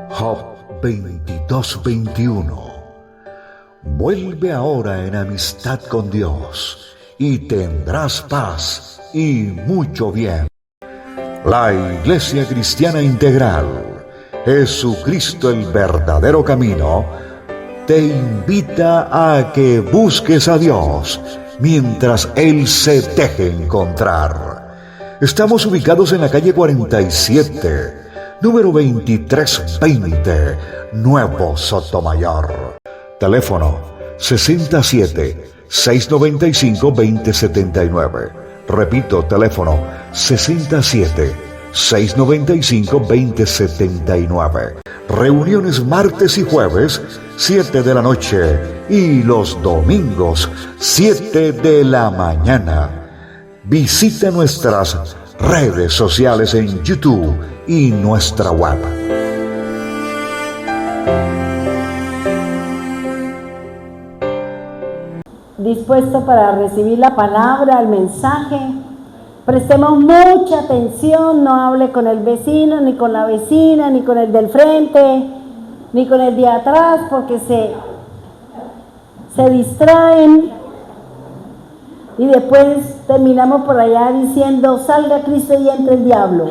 Job 22:21. Vuelve ahora en amistad con Dios y tendrás paz y mucho bien. La Iglesia Cristiana Integral, Jesucristo el verdadero camino, te invita a que busques a Dios mientras Él se deje encontrar. Estamos ubicados en la calle 47, número 2320, Nuevo Sotomayor. Teléfono 67-695-2079. Repito, teléfono 67-695-2079. Reuniones martes y jueves, 7 de la noche, y los domingos, 7 de la mañana. Visita nuestras redes sociales en YouTube y nuestra web. Dispuesto para recibir la palabra, el mensaje. Prestemos mucha atención, no hable con el vecino, ni con la vecina, ni con el del frente, ni con el de atrás, porque se distraen y después terminamos por allá diciendo: salga Cristo y entre el diablo,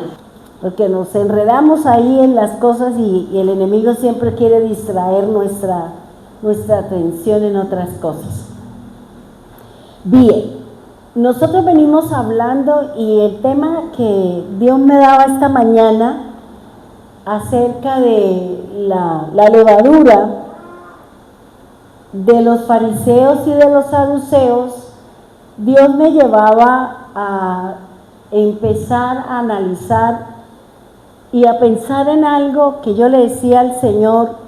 porque nos enredamos ahí en las cosas y el enemigo siempre quiere distraer nuestra atención en otras cosas. Bien, nosotros venimos hablando, y el tema que Dios me daba esta mañana acerca de la levadura de los fariseos y de los saduceos, Dios me llevaba a empezar a analizar y a pensar en algo que yo le decía al Señor,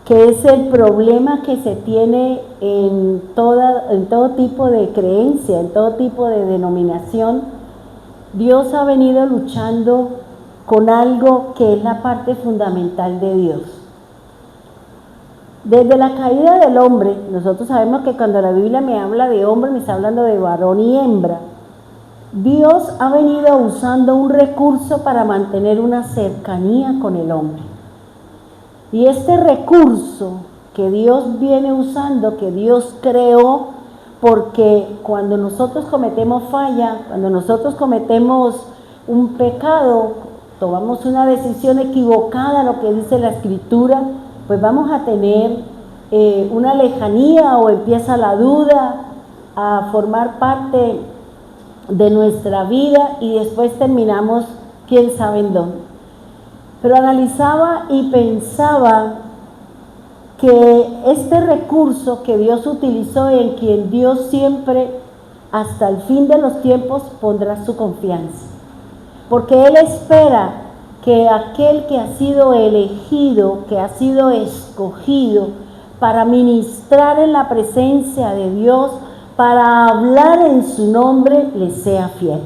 que es el problema que se tiene en todo tipo de creencia, en todo tipo de denominación. Dios ha venido luchando con algo que es la parte fundamental de Dios. Desde la caída del hombre, nosotros sabemos que cuando la Biblia me habla de hombre, me está hablando de varón y hembra. Dios ha venido usando un recurso para mantener una cercanía con el hombre. Y este recurso que Dios viene usando, que Dios creó, porque cuando nosotros cometemos falla, cuando nosotros cometemos un pecado, tomamos una decisión equivocada, lo que dice la Escritura, pues vamos a tener una lejanía, o empieza la duda a formar parte de nuestra vida, y después terminamos quién sabe en dónde. Pero analizaba y pensaba que este recurso que Dios utilizó, en quien Dios siempre, hasta el fin de los tiempos, pondrá su confianza. Porque Él espera que aquel que ha sido elegido, que ha sido escogido para ministrar en la presencia de Dios, para hablar en su nombre, le sea fiel.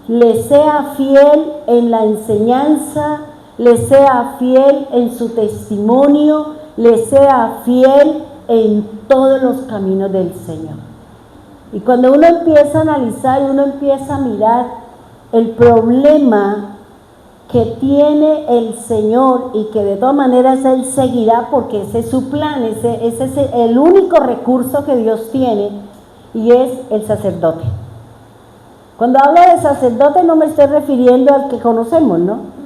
Le sea fiel en la enseñanza, le sea fiel en su testimonio, le sea fiel en todos los caminos del Señor. Y cuando uno empieza a analizar, uno empieza a mirar el problema que tiene el Señor, y que de todas maneras Él seguirá, porque ese es su plan, ese es el único recurso que Dios tiene, y es el sacerdote. Cuando hablo de sacerdote no me estoy refiriendo al que conocemos, ¿no?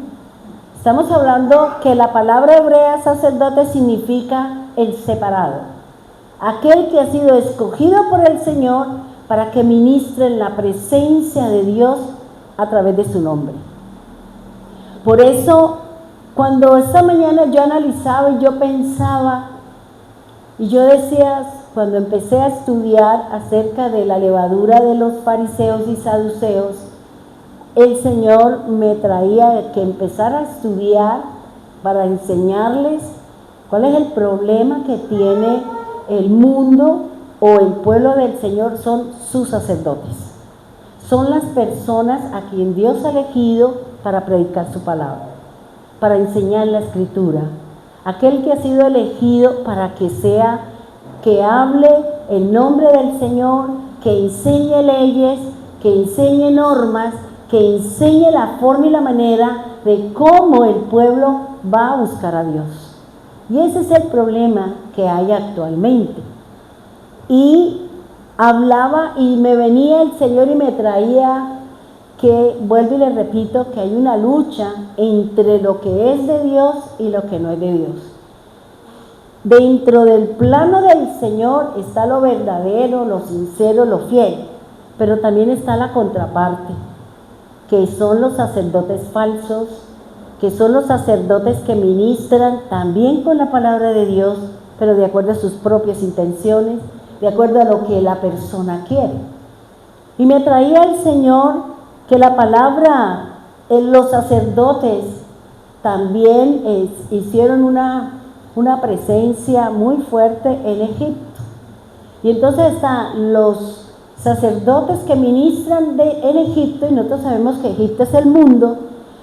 Estamos hablando que la palabra hebrea sacerdote significa el separado, aquel que ha sido escogido por el Señor para que ministre en la presencia de Dios a través de su nombre. Por eso, cuando esta mañana yo analizaba y yo pensaba, y yo decía, cuando empecé a estudiar acerca de la levadura de los fariseos y saduceos, el Señor me traía que empezara a estudiar para enseñarles cuál es el problema que tiene el mundo o el pueblo del Señor, son sus sacerdotes. son las personas a quien Dios ha elegido para predicar su palabra, para enseñar la escritura. Aquel que ha sido elegido para que hable en nombre del Señor, que enseñe leyes, que enseñe normas, que enseñe la forma y la manera de cómo el pueblo va a buscar a Dios. Y ese es el problema que hay actualmente. Y hablaba y me venía el Señor y me traía que, vuelvo y le repito, que hay una lucha entre lo que es de Dios y lo que no es de Dios. Dentro del plano del Señor está lo verdadero, lo sincero, lo fiel, pero también está la contraparte, que son los sacerdotes falsos, que son los sacerdotes que ministran también con la palabra de Dios, pero de acuerdo a sus propias intenciones, de acuerdo a lo que la persona quiere. Y me traía el Señor que la palabra, los sacerdotes también hicieron una presencia muy fuerte en Egipto. Y entonces están los sacerdotes que ministran en Egipto, y nosotros sabemos que Egipto es el mundo.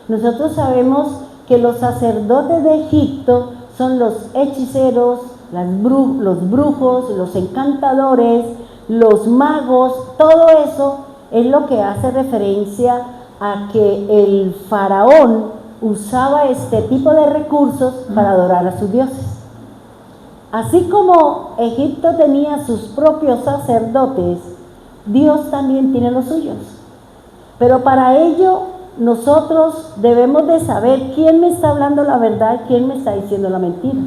Nosotros sabemos que los sacerdotes de Egipto son los hechiceros, los brujos, los encantadores, los magos. Todo eso es lo que hace referencia a que el faraón usaba este tipo de recursos para adorar a sus dioses. Así como Egipto tenía sus propios sacerdotes, Dios también tiene los suyos. Pero para ello nosotros debemos de saber quién me está hablando la verdad, quién me está diciendo la mentira.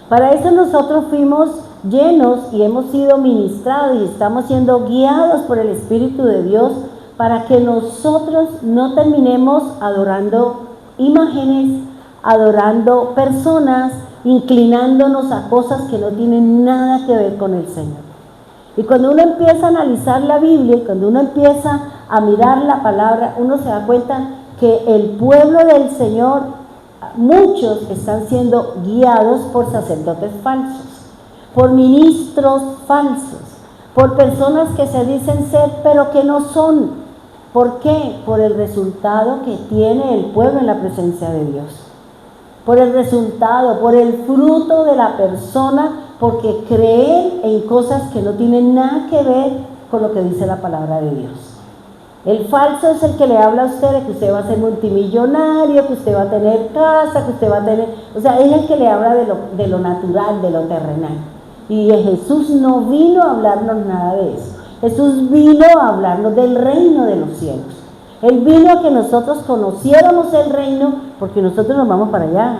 Para eso nosotros fuimos llenos y hemos sido ministrados y estamos siendo guiados por el Espíritu de Dios para que nosotros no terminemos adorando imágenes, adorando personas, inclinándonos a cosas que no tienen nada que ver con el Señor. Y cuando uno empieza a analizar la Biblia, cuando uno empieza a mirar la palabra, uno se da cuenta que el pueblo del Señor, muchos están siendo guiados por sacerdotes falsos, por ministros falsos, por personas que se dicen ser pero que no son. ¿Por qué? Por el resultado que tiene el pueblo en la presencia de Dios. Por el resultado, por el fruto de la persona, porque creen en cosas que no tienen nada que ver con lo que dice la palabra de Dios. El falso es el que le habla a usted de que usted va a ser multimillonario, que usted va a tener casa, que usted va a tener... O sea, es el que le habla de lo natural, de lo terrenal. Y Jesús no vino a hablarnos nada de eso. Jesús vino a hablarnos del reino de los cielos. Él vino a que nosotros conociéramos el reino, porque nosotros nos vamos para allá.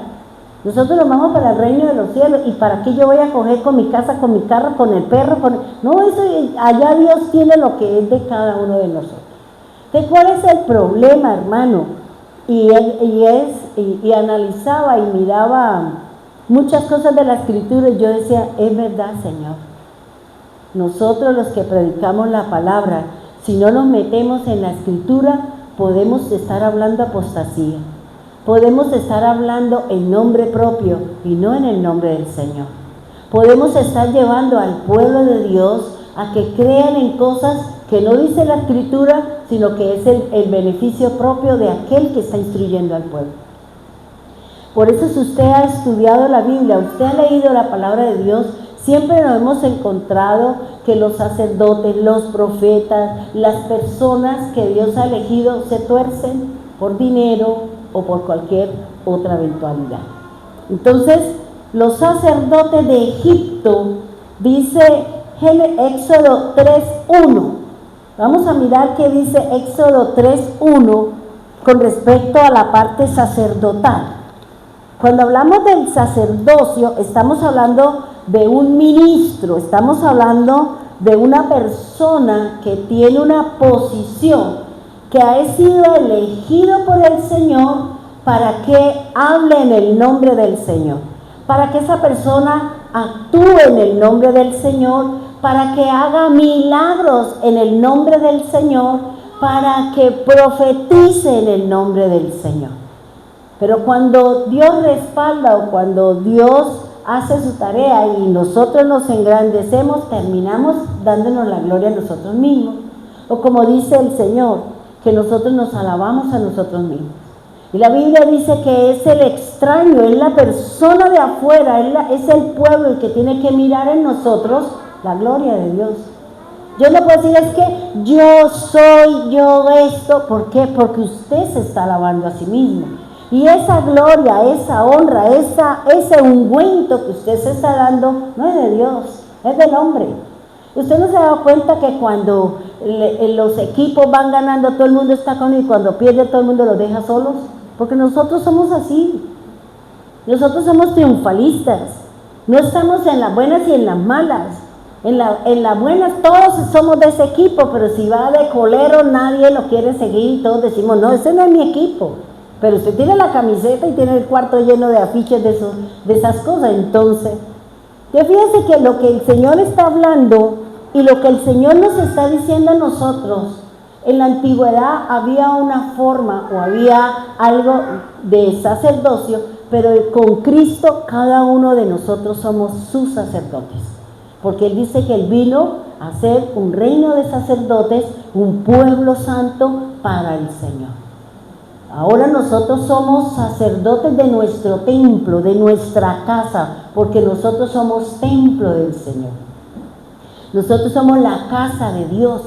Nosotros nos vamos para el reino de los cielos. ¿Y para qué yo voy a coger con mi casa, con mi carro, con el perro? No, eso allá Dios tiene lo que es de cada uno de nosotros. Entonces, ¿cuál es el problema, hermano? Y analizaba y miraba muchas cosas de la Escritura y yo decía, es verdad, Señor. Nosotros los que predicamos la palabra, si no nos metemos en la Escritura, podemos estar hablando apostasía. Podemos estar hablando en nombre propio y no en el nombre del Señor. Podemos estar llevando al pueblo de Dios a que crean en cosas que no dice la Escritura, sino que es el beneficio propio de aquel que está instruyendo al pueblo. Por eso, si usted ha estudiado la Biblia, usted ha leído la palabra de Dios, siempre nos hemos encontrado que los sacerdotes, los profetas, las personas que Dios ha elegido se tuercen por dinero o por cualquier otra eventualidad. Entonces, los sacerdotes de Egipto, dice Éxodo 3:1. Vamos a mirar qué dice Éxodo 3:1 con respecto a la parte sacerdotal. Cuando hablamos del sacerdocio, estamos hablando de un ministro, estamos hablando de una persona que tiene una posición, que ha sido elegido por el Señor para que hable en el nombre del Señor, para que esa persona actúe en el nombre del Señor, para que haga milagros en el nombre del Señor, para que profetice en el nombre del Señor. Pero cuando Dios respalda o cuando Dios hace su tarea y nosotros nos engrandecemos, terminamos dándonos la gloria a nosotros mismos. o como dice el Señor, que nosotros nos alabamos a nosotros mismos. Y la Biblia dice que es el extraño, es la persona de afuera, es el pueblo el que tiene que mirar en nosotros la gloria de Dios. Yo no puedo decir es que yo soy, yo esto. ¿Por qué? Porque usted se está alabando a sí mismo. Y esa gloria, esa honra, ese ungüento que usted se está dando, no es de Dios, es del hombre. ¿Usted no se ha dado cuenta que cuando los equipos van ganando, todo el mundo está con él, y cuando pierde todo el mundo los deja solos? Porque nosotros somos así. Nosotros somos triunfalistas. No estamos en las buenas y en las malas. En las buenas todos somos de ese equipo, pero si va de colero nadie lo quiere seguir y todos decimos, no, ese no es mi equipo. Pero usted tiene la camiseta y tiene el cuarto lleno de afiches de esas cosas. Entonces, fíjese que lo que el Señor está hablando y lo que el Señor nos está diciendo a nosotros, en la antigüedad había una forma o había algo de sacerdocio, pero con Cristo cada uno de nosotros somos sus sacerdotes. Porque Él dice que Él vino a ser un reino de sacerdotes, un pueblo santo para el Señor. Ahora nosotros somos sacerdotes de nuestro templo, de nuestra casa, porque nosotros somos templo del Señor. Nosotros somos la casa de Dios,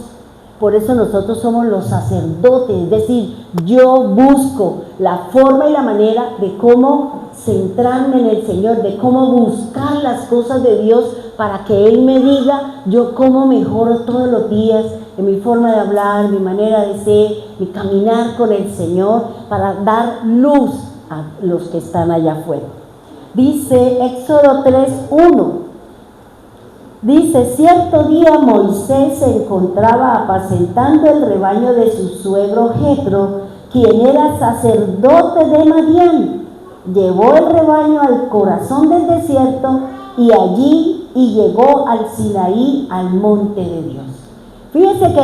por eso nosotros somos los sacerdotes, es decir, yo busco la forma y la manera de cómo centrarme en el Señor, de cómo buscar las cosas de Dios para que Él me diga yo cómo mejoro todos los días en mi forma de hablar, mi manera de ser, mi caminar con el Señor, para dar luz a los que están allá afuera. Dice Éxodo 3:1. Dice, cierto día Moisés se encontraba apacentando el rebaño de su suegro Jetro, quien era sacerdote de Madián. Llevó el rebaño al corazón del desierto y llegó al Sinaí, al monte de Dios. Fíjense que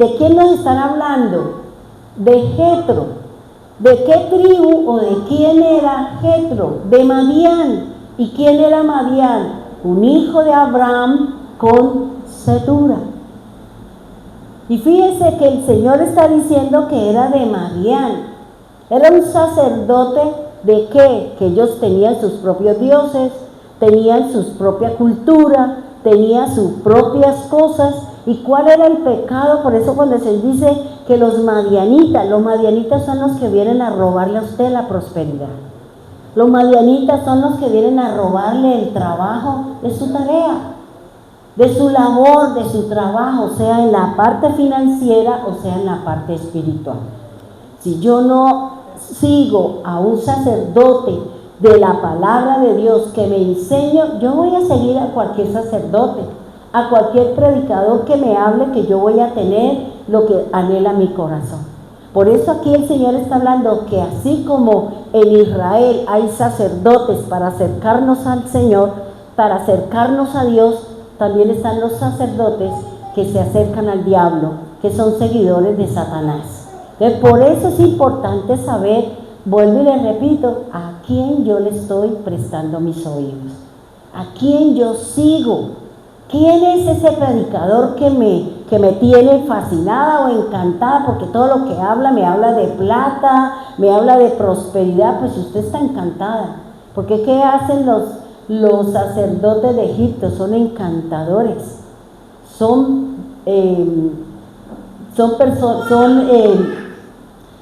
¿de quién nos están hablando? De Jetro. ¿De qué tribu o de quién era Jetro? De Madián. ¿Y quién era Madián? Un hijo de Abraham con Setura. Y fíjese que el Señor está diciendo que era de Madián. Era un sacerdote de qué? Que ellos tenían sus propios dioses, tenían su propia cultura, tenían sus propias cosas. ¿Y cuál era el pecado? Por eso cuando se dice que los madianitas son los que vienen a robarle a usted la prosperidad. Los madianitas son los que vienen a robarle el trabajo de su tarea, de su labor, de su trabajo, sea en la parte financiera o sea en la parte espiritual. Si yo no sigo a un sacerdote de la palabra de Dios que me enseñe, yo voy a seguir a cualquier sacerdote, a cualquier predicador que me hable, que yo voy a tener lo que anhela mi corazón. Por eso aquí el Señor está hablando que así como en Israel hay sacerdotes para acercarnos al Señor, para acercarnos a Dios, también están los sacerdotes que se acercan al diablo, que son seguidores de Satanás. Entonces, por eso es importante saber, vuelvo y les repito, a quién yo le estoy prestando mis oídos, a quién yo sigo. ¿Quién es ese predicador que me tiene fascinada o encantada? Porque todo lo que habla, me habla de plata, me habla de prosperidad, pues usted está encantada. Porque ¿qué hacen los sacerdotes de Egipto? Son encantadores.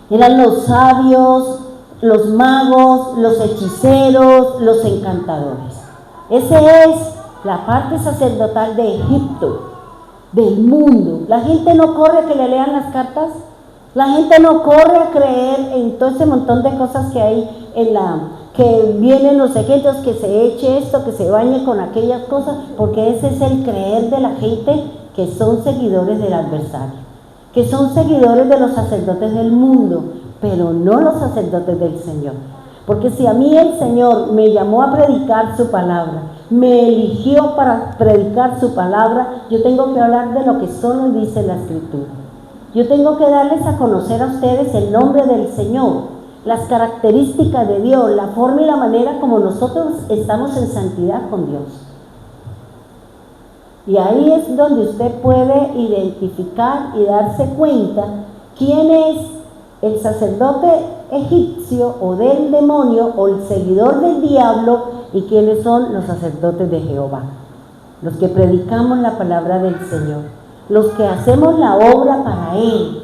Eran los sabios, los magos, los hechiceros, los encantadores. Ese es la parte sacerdotal de Egipto, del mundo. La gente no corre a que le lean las cartas, la gente no corre a creer en todo ese montón de cosas que hay que vienen los ejemplos, que se eche esto, que se bañe con aquellas cosas, porque ese es el creer de la gente que son seguidores del adversario, que son seguidores de los sacerdotes del mundo, pero no los sacerdotes del Señor. Porque si a mí el Señor me llamó a predicar su palabra, me eligió para predicar su palabra, yo tengo que hablar de lo que solo dice la Escritura. Yo tengo que darles a conocer a ustedes el nombre del Señor, las características de Dios, la forma y la manera como nosotros estamos en santidad con Dios. Y ahí es donde usted puede identificar y darse cuenta quién es el sacerdote egipcio o del demonio o el seguidor del diablo y quiénes son los sacerdotes de Jehová, los que predicamos la palabra del Señor, los que hacemos la obra para Él,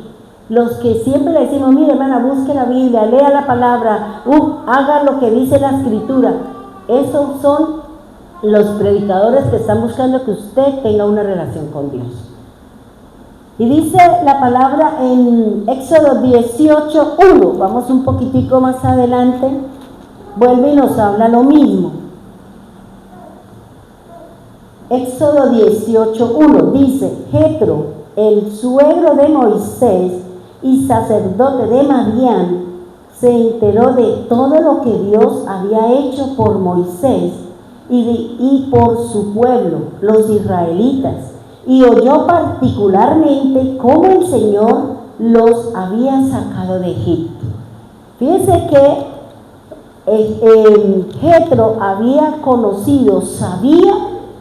los que siempre le decimos, mire hermana, busque la Biblia, lea la palabra, haga lo que dice la Escritura. Esos son los predicadores que están buscando que usted tenga una relación con Dios. Y dice la palabra en Éxodo 18:1, vamos un poquitico más adelante, vuelve y nos habla lo mismo. Éxodo 18:1 dice, Jetro, el suegro de Moisés y sacerdote de Madián, se enteró de todo lo que Dios había hecho por Moisés y por su pueblo, los israelitas, y oyó particularmente cómo el Señor los había sacado de Egipto. Fíjense que Jetro había conocido, sabía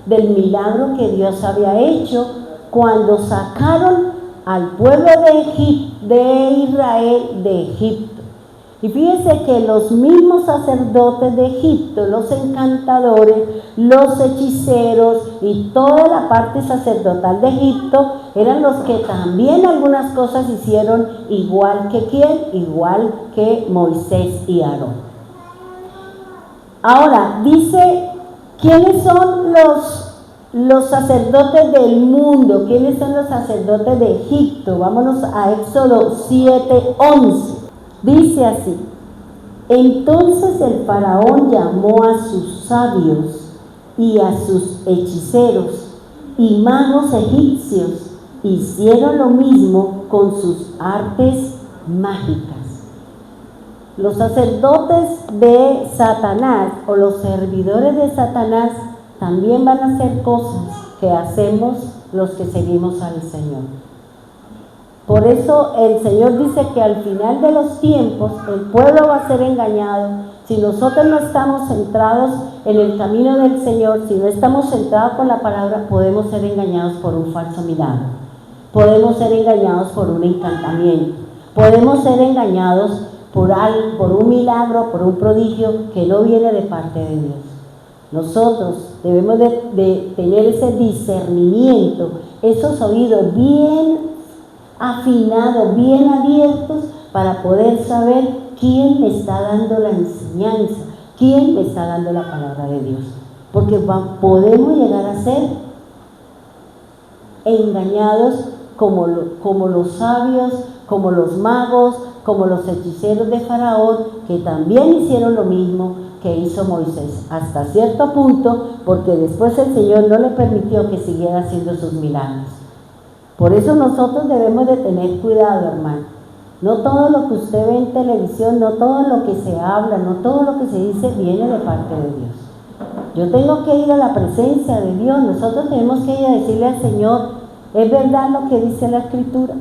del milagro que Dios había hecho cuando sacaron al pueblo de Israel de Egipto. Y fíjense que los mismos sacerdotes de Egipto, los encantadores, los hechiceros y toda la parte sacerdotal de Egipto eran los que también algunas cosas hicieron igual que ¿quién? Igual que Moisés y Aarón. Ahora, dice, ¿quiénes son los sacerdotes del mundo? ¿Quiénes son los sacerdotes de Egipto? Vámonos a Éxodo 7:11. Dice así, entonces el faraón llamó a sus sabios y a sus hechiceros y magos egipcios, hicieron lo mismo con sus artes mágicas. Los sacerdotes de Satanás o los servidores de Satanás también van a hacer cosas que hacemos los que seguimos al Señor. Por eso el Señor dice que al final de los tiempos el pueblo va a ser engañado. Si nosotros no estamos centrados en el camino del Señor, si no estamos centrados con la palabra, podemos ser engañados por un falso milagro, podemos ser engañados por un encantamiento, podemos ser engañados por un milagro, por un prodigio que no viene de parte de Dios. Nosotros debemos de tener ese discernimiento, esos oídos bien afinados, bien abiertos, para poder saber quién me está dando la enseñanza, quién me está dando la palabra de Dios. Porque podemos llegar a ser engañados como los sabios, como los magos, como los hechiceros de Faraón, que también hicieron lo mismo que hizo Moisés, hasta cierto punto, porque después el Señor no le permitió que siguiera haciendo sus milagros. Por eso nosotros debemos de tener cuidado, hermano. No todo lo que usted ve en televisión, no todo lo que se habla, no todo lo que se dice viene de parte de Dios. Yo tengo que ir a la presencia de Dios. Nosotros tenemos que ir a decirle al Señor, ¿es verdad lo que dice la Escritura?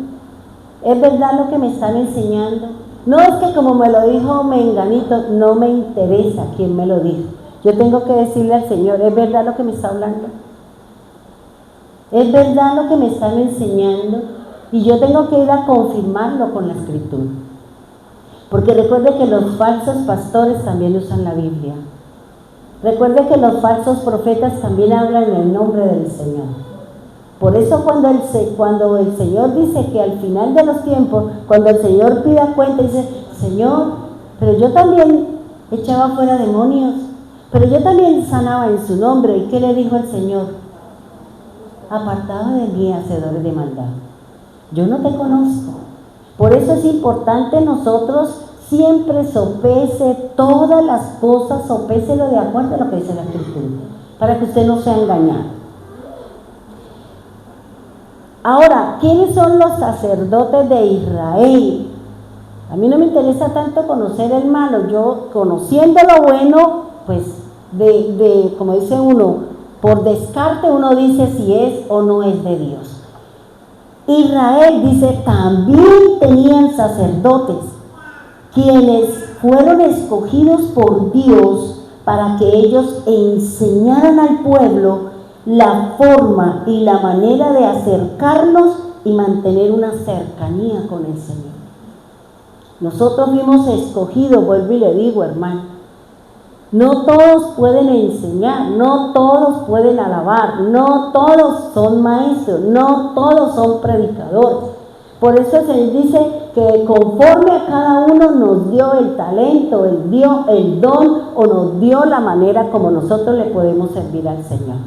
¿Es verdad lo que me están enseñando? No es que como me lo dijo menganito, no me interesa quién me lo dijo. Yo tengo que decirle al Señor, ¿es verdad lo que me está hablando? ¿Es verdad lo que me están enseñando? Y yo tengo que ir a confirmarlo con la Escritura. Porque recuerde que los falsos pastores también usan la Biblia. Recuerde que los falsos profetas también hablan en el nombre del Señor. Por eso cuando el Señor dice que al final de los tiempos, cuando el Señor pida cuenta, dice, Señor, pero yo también echaba fuera demonios, pero yo también sanaba en su nombre. ¿Y qué le dijo el Señor? Apartado de mí, hacedores de maldad. Yo no te conozco. Por eso es importante nosotros siempre sopese todas las cosas, sopéselo de acuerdo a lo que dice la Escritura, para que usted no sea engañado. Ahora, ¿quiénes son los sacerdotes de Israel? A mí no me interesa tanto conocer el malo, yo conociendo lo bueno, pues como dice uno, por descarte uno dice si es o no es de Dios. Israel, dice, también tenían sacerdotes, quienes fueron escogidos por Dios para que ellos enseñaran al pueblo la forma y la manera de acercarnos y mantener una cercanía con el Señor. Nosotros fuimos escogidos, vuelvo y le digo, hermano. No todos pueden enseñar, no todos pueden alabar, no todos son maestros, no todos son predicadores. Por eso el Señor dice que conforme a cada uno nos dio el talento, el don o nos dio la manera como nosotros le podemos servir al Señor.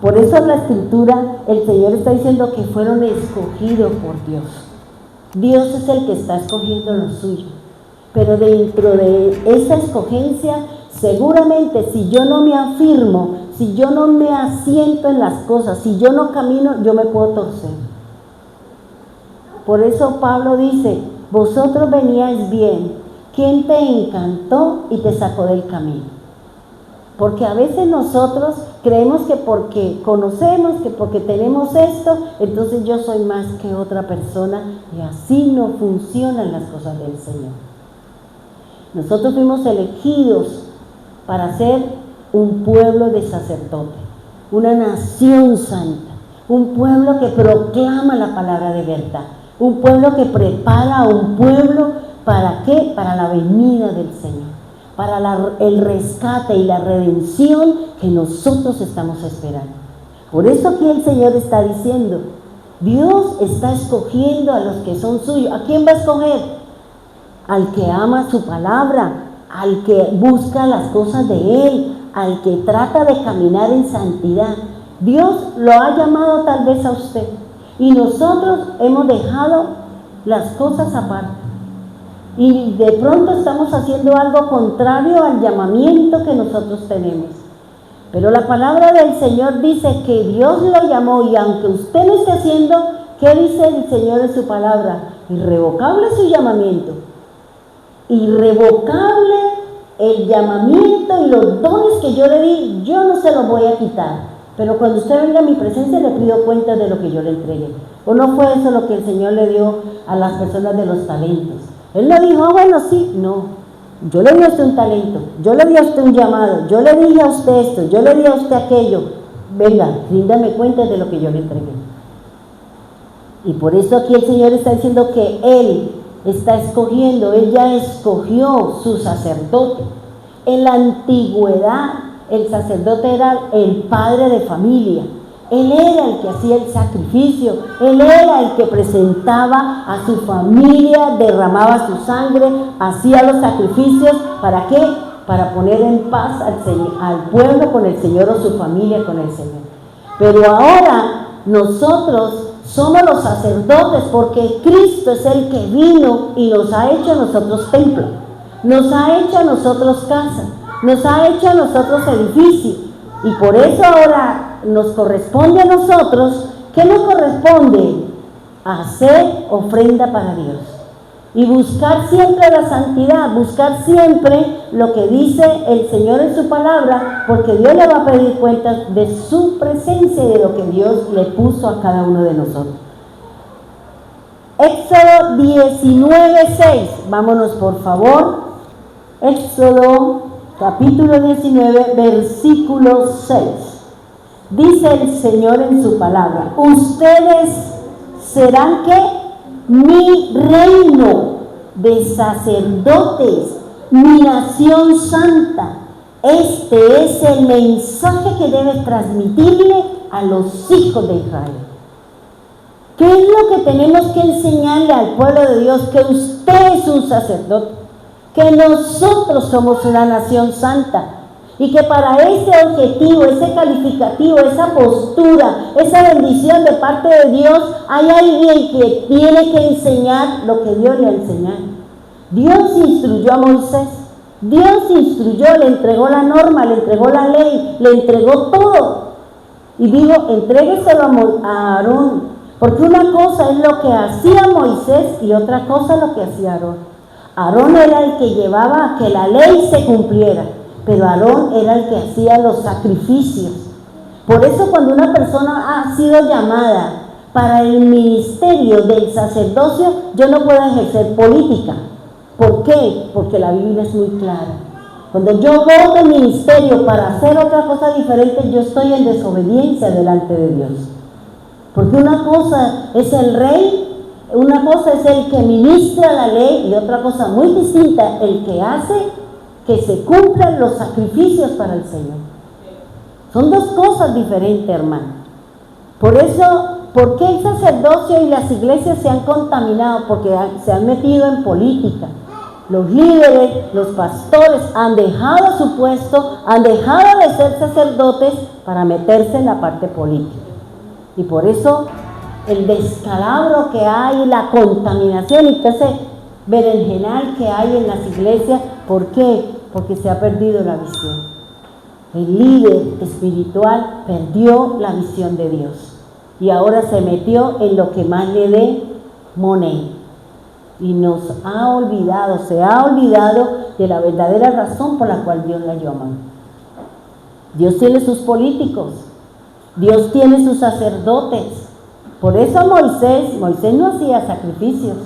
Por eso en la Escritura el Señor está diciendo que fueron escogidos por Dios. Dios es el que está escogiendo lo suyo. Pero dentro de esa escogencia, seguramente si yo no me afirmo, si yo no me asiento en las cosas, si yo no camino, yo me puedo torcer. Por eso Pablo dice, vosotros veníais bien, ¿quién te encantó y te sacó del camino? Porque a veces nosotros creemos que porque conocemos, que porque tenemos esto, entonces yo soy más que otra persona, y así no funcionan las cosas del Señor. Nosotros fuimos elegidos para ser un pueblo de sacerdotes, una nación santa, un pueblo que proclama la palabra de verdad, un pueblo que prepara a un pueblo, ¿para qué? Para la venida del Señor, para el rescate y la redención que nosotros estamos esperando. Por eso aquí el Señor está diciendo, Dios está escogiendo a los que son suyos. ¿A quién va a escoger? Al que ama su palabra, al que busca las cosas de Él, al que trata de caminar en santidad. Dios lo ha llamado tal vez a usted y nosotros hemos dejado las cosas aparte y de pronto estamos haciendo algo contrario al llamamiento que nosotros tenemos. Pero la palabra del Señor dice que Dios lo llamó, y aunque usted lo esté haciendo, ¿qué dice el Señor en su palabra? Irrevocable su llamamiento, irrevocable el llamamiento y los dones que yo le di, yo no se los voy a quitar. Pero cuando usted venga a mi presencia le pido cuenta de lo que yo le entregué. ¿O no fue eso lo que el Señor le dio a las personas de los talentos? Él no dijo, bueno, sí, no. Yo le di a usted un talento, yo le di a usted un llamado, yo le dije a usted esto, yo le di a usted aquello. Venga, ríndame cuenta de lo que yo le entregué. Y por eso aquí el Señor está diciendo que Él está escogiendo, Él ya escogió su sacerdote. En la antigüedad, el sacerdote era el padre de familia. Él era el que hacía el sacrificio, Él era el que presentaba a su familia, derramaba su sangre, hacía los sacrificios. ¿Para qué? Para poner en paz al pueblo con el Señor, o su familia con el Señor. Pero ahora nosotros somos los sacerdotes porque Cristo es el que vino y nos ha hecho a nosotros templo, nos ha hecho a nosotros casa, nos ha hecho a nosotros edificio. Y por eso ahora nos corresponde a nosotros, ¿qué nos corresponde? Hacer ofrenda para Dios. Y buscar siempre la santidad, buscar siempre lo que dice el Señor en su palabra, porque Dios le va a pedir cuentas de su presencia y de lo que Dios le puso a cada uno de nosotros. Éxodo 19:6, vámonos por favor. Éxodo capítulo 19, versículo 6. Dice el Señor en su palabra, ustedes serán ¿qué? Mi reino de sacerdotes, mi nación santa. Este es el mensaje que debe transmitirle a los hijos de Israel. ¿Qué es lo que tenemos que enseñarle al pueblo de Dios? Que usted es un sacerdote, que nosotros somos una nación santa, y que para ese objetivo, ese calificativo, esa postura, esa bendición de parte de Dios, hay alguien que tiene que enseñar lo que Dios le ha enseñado. Dios instruyó a Moisés, Dios instruyó, le entregó la norma, le entregó la ley, le entregó todo. Y digo, entrégueselo a Aarón, porque una cosa es lo que hacía Moisés y otra cosa lo que hacía Aarón. Aarón era el que llevaba a que la ley se cumpliera, pero Aarón era el que hacía los sacrificios. Por eso cuando una persona ha sido llamada para el ministerio del sacerdocio, yo no puedo ejercer política. ¿Por qué? Porque la Biblia es muy clara. Cuando yo voto el ministerio para hacer otra cosa diferente, yo estoy en desobediencia delante de Dios. Porque una cosa es el rey, una cosa es el que ministra la ley y otra cosa muy distinta, el que hace que se cumplan los sacrificios para el Señor. Son dos cosas diferentes, hermano. Por eso, ¿por qué el sacerdocio y las iglesias se han contaminado? Porque se han metido en política. Los líderes, los pastores han dejado su puesto, han dejado de ser sacerdotes para meterse en la parte política. Y por eso el descalabro que hay, la contaminación y ese berenjenal que hay en las iglesias. ¿Por qué? Porque se ha perdido la visión. El líder espiritual perdió la visión de Dios y ahora se metió en lo que más le dé moneda. Y se ha olvidado de la verdadera razón por la cual Dios la llama. Dios tiene sus políticos, Dios tiene sus sacerdotes. Por eso Moisés no hacía sacrificios,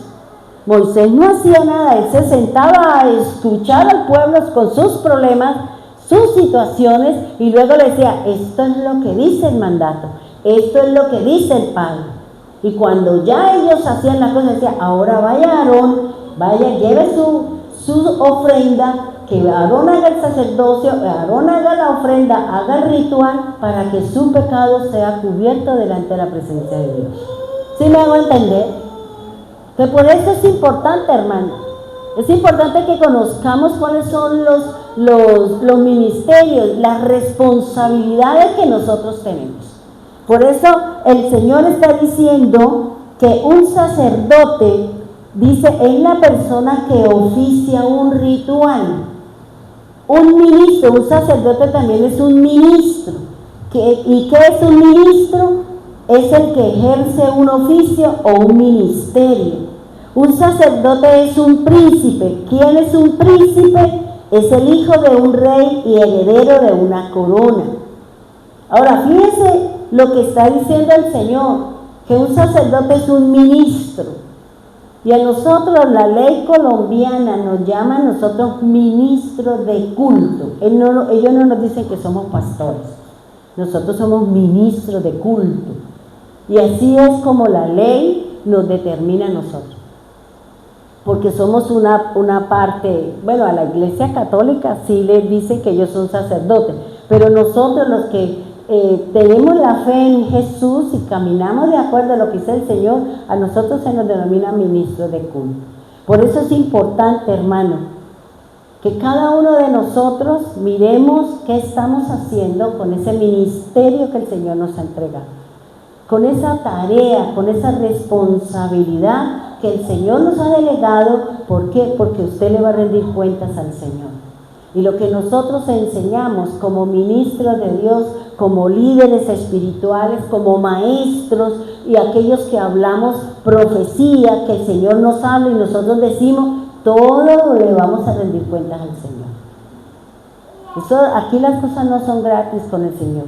Moisés no hacía nada, él se sentaba a escuchar al pueblo con sus problemas, sus situaciones, y luego le decía, esto es lo que dice el mandato, esto es lo que dice el Padre. Y cuando ya ellos hacían la cosa, decía, ahora vaya Aarón, lleve su ofrenda, que Aarón haga el sacerdocio, Aarón haga la ofrenda, haga el ritual, para que su pecado sea cubierto delante de la presencia de Dios. ¿Sí me hago entender? Que por eso es importante, hermano. Es importante que conozcamos cuáles son los ministerios, las responsabilidades que nosotros tenemos. Por eso el Señor está diciendo que un sacerdote, dice, es la persona que oficia un ritual. Un ministro, un sacerdote también es un ministro. ¿Y qué es un ministro? Es el que ejerce un oficio o un ministerio. Un sacerdote es un príncipe. ¿Quién es un príncipe? Es el hijo de un rey y heredero de una corona. Ahora, fíjense lo que está diciendo el Señor, que un sacerdote es un ministro. Y a nosotros la ley colombiana nos llama a nosotros ministros de culto. Ellos no nos dicen que somos pastores, nosotros somos ministros de culto. Y así es como la ley nos determina a nosotros. Porque somos una parte, bueno, a la Iglesia Católica sí les dicen que ellos son sacerdotes, pero nosotros los que tenemos la fe en Jesús y caminamos de acuerdo a lo que dice el Señor, a nosotros se nos denomina ministros de culto. Por eso es importante, hermano, que cada uno de nosotros miremos qué estamos haciendo con ese ministerio que el Señor nos ha entregado, con esa tarea, con esa responsabilidad que el Señor nos ha delegado. ¿Por qué? Porque usted le va a rendir cuentas al Señor. Y lo que nosotros enseñamos como ministros de Dios, como líderes espirituales, como maestros y aquellos que hablamos profecía, que el Señor nos habla y nosotros decimos, todo le vamos a rendir cuentas al Señor. Aquí las cosas no son gratis con el Señor.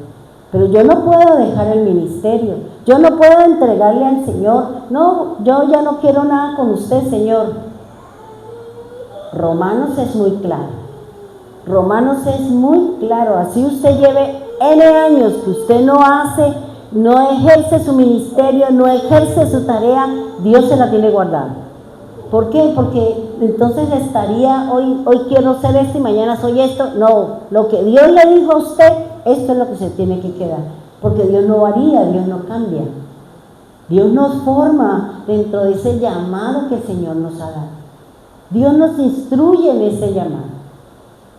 Pero yo no puedo dejar el ministerio, yo no puedo entregarle al Señor, no, yo ya no quiero nada con usted, Señor. Romanos es muy claro. Romanos es muy claro, así usted lleve N años que usted no ejerce su ministerio, no ejerce su tarea, Dios se la tiene guardada. ¿Por qué? Porque entonces estaría, hoy quiero ser esto y mañana soy esto. No, lo que Dios le dijo a usted, esto es lo que se tiene que quedar. Porque Dios no varía, Dios no cambia. Dios nos forma dentro de ese llamado que el Señor nos ha dado. Dios nos instruye en ese llamado.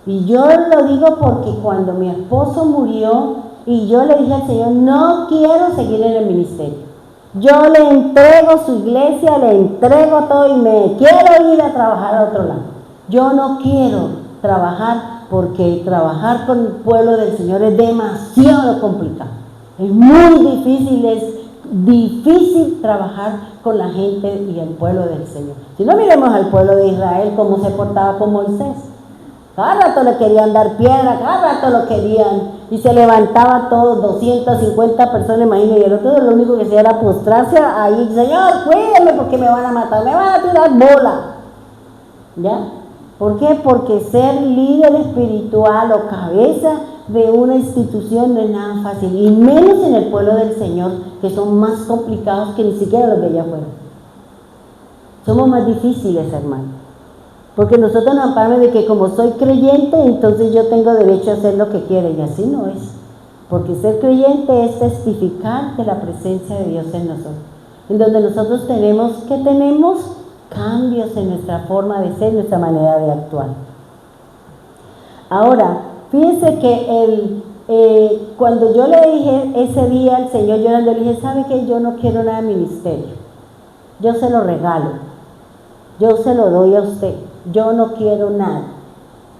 Y yo lo digo porque cuando mi esposo murió y yo le dije al Señor, no quiero seguir en el ministerio. Yo le entrego su iglesia, le entrego todo y me quiero ir a trabajar a otro lado. Yo no quiero trabajar porque trabajar con el pueblo del Señor es demasiado complicado. Es muy difícil trabajar con la gente y el pueblo del Señor. Si no, miremos al pueblo de Israel cómo se portaba con Moisés. Cada rato le querían dar piedra, cada rato lo querían, y se levantaba todos, 250 personas, imagínense, y el otro lo único que hacía era postrarse ahí, Señor, cuídeme porque me van a matar, me van a tirar bola, ¿ya? ¿Por qué? Porque ser líder espiritual o cabeza de una institución no es nada fácil, y menos en el pueblo del Señor, que son más complicados que ni siquiera los de allá afuera. Somos más difíciles, hermano, porque nosotros nos amparamos de que como soy creyente, entonces yo tengo derecho a hacer lo que quiera, y así no es, porque ser creyente es testificar de la presencia de Dios en nosotros, en donde nosotros tenemos cambios en nuestra forma de ser, nuestra manera de actuar. Ahora, fíjense que cuando yo le dije ese día al Señor llorando, le dije, ¿sabe qué? Yo no quiero nada de ministerio, yo se lo regalo, yo se lo doy a usted, yo no quiero nada,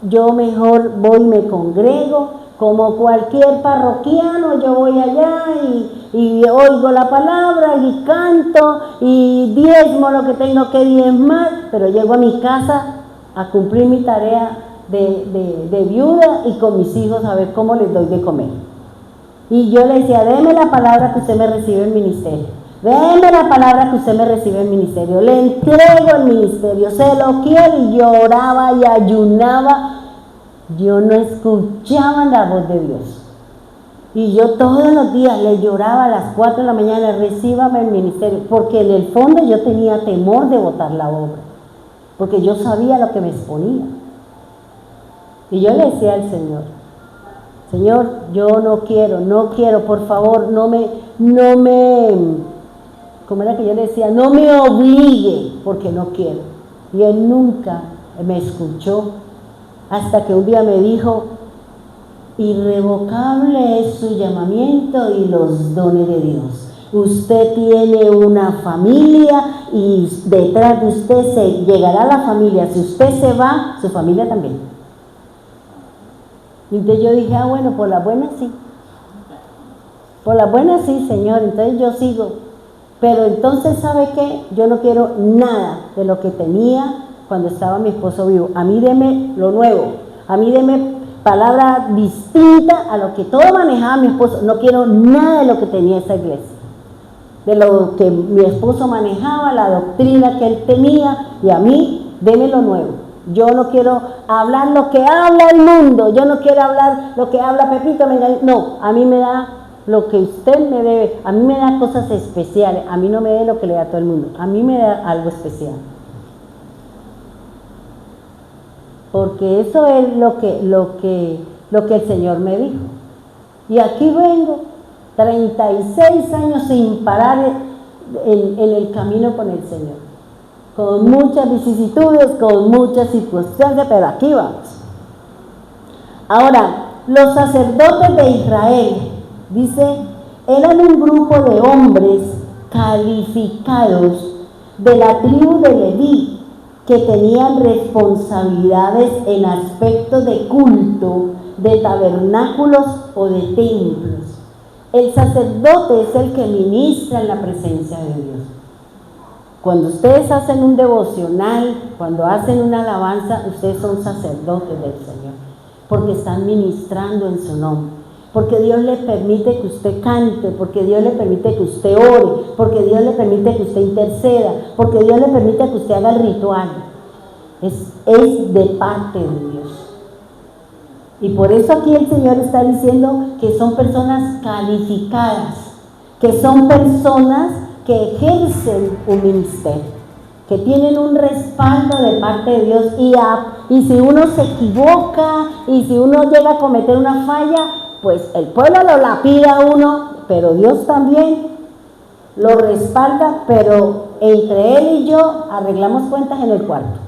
yo mejor voy y me congrego, como cualquier parroquiano, yo voy allá y oigo la palabra y canto y diezmo lo que tengo que diezmar, pero llego a mi casa a cumplir mi tarea de viuda y con mis hijos a ver cómo les doy de comer. Y yo le decía, déme la palabra que usted me recibe en ministerio, déme la palabra que usted me recibe en ministerio, le entrego el ministerio, se lo quiero, y lloraba y ayunaba. Yo no escuchaba la voz de Dios, y yo todos los días le lloraba a las 4 de la mañana, recíbame el ministerio, porque en el fondo yo tenía temor de botar la obra, porque yo sabía lo que me exponía. Y yo le decía al Señor, Señor, yo no quiero, por favor, no me, ¿cómo era que yo le decía? No me obligue, porque no quiero. Y Él nunca me escuchó, hasta que un día me dijo, irrevocable es su llamamiento y los dones de Dios. Usted tiene una familia y detrás de usted se llegará la familia. Si usted se va, su familia también. Y entonces yo dije, bueno, por las buenas sí. Por las buenas sí, Señor, entonces yo sigo. Pero entonces, ¿sabe qué? Yo no quiero nada de lo que tenía cuando estaba mi esposo vivo. A mí deme lo nuevo, a mí deme palabra distinta a lo que todo manejaba mi esposo. No quiero nada de lo que tenía esa iglesia, de lo que mi esposo manejaba, la doctrina que él tenía, y a mí deme lo nuevo. Yo no quiero hablar lo que habla el mundo, yo no quiero hablar lo que habla Pepito, no, a mí me da lo que usted me debe, a mí me da cosas especiales, a mí no me dé lo que le da a todo el mundo, a mí me da algo especial. Porque eso es lo que el Señor me dijo. Y aquí vengo, 36 años sin parar en el camino con el Señor, con muchas vicisitudes, con muchas circunstancias, pero aquí vamos. Ahora, los sacerdotes de Israel, dice, eran un grupo de hombres calificados de la tribu de Leví, que tenían responsabilidades en aspectos de culto, de tabernáculos o de templos. El sacerdote es el que ministra en la presencia de Dios. Cuando ustedes hacen un devocional, cuando hacen una alabanza, ustedes son sacerdotes del Señor, porque están ministrando en su nombre, porque Dios le permite que usted cante, porque Dios le permite que usted ore, porque Dios le permite que usted interceda, porque Dios le permite que usted haga el ritual. Es de parte de Dios. Y por eso aquí el Señor está diciendo que son personas calificadas, que son personas que ejercen un ministerio, que tienen un respaldo de parte de Dios, y si uno se equivoca y si uno llega a cometer una falla, pues el pueblo lo lapida a uno, pero Dios también lo respalda, pero entre él y yo arreglamos cuentas en el cuarto.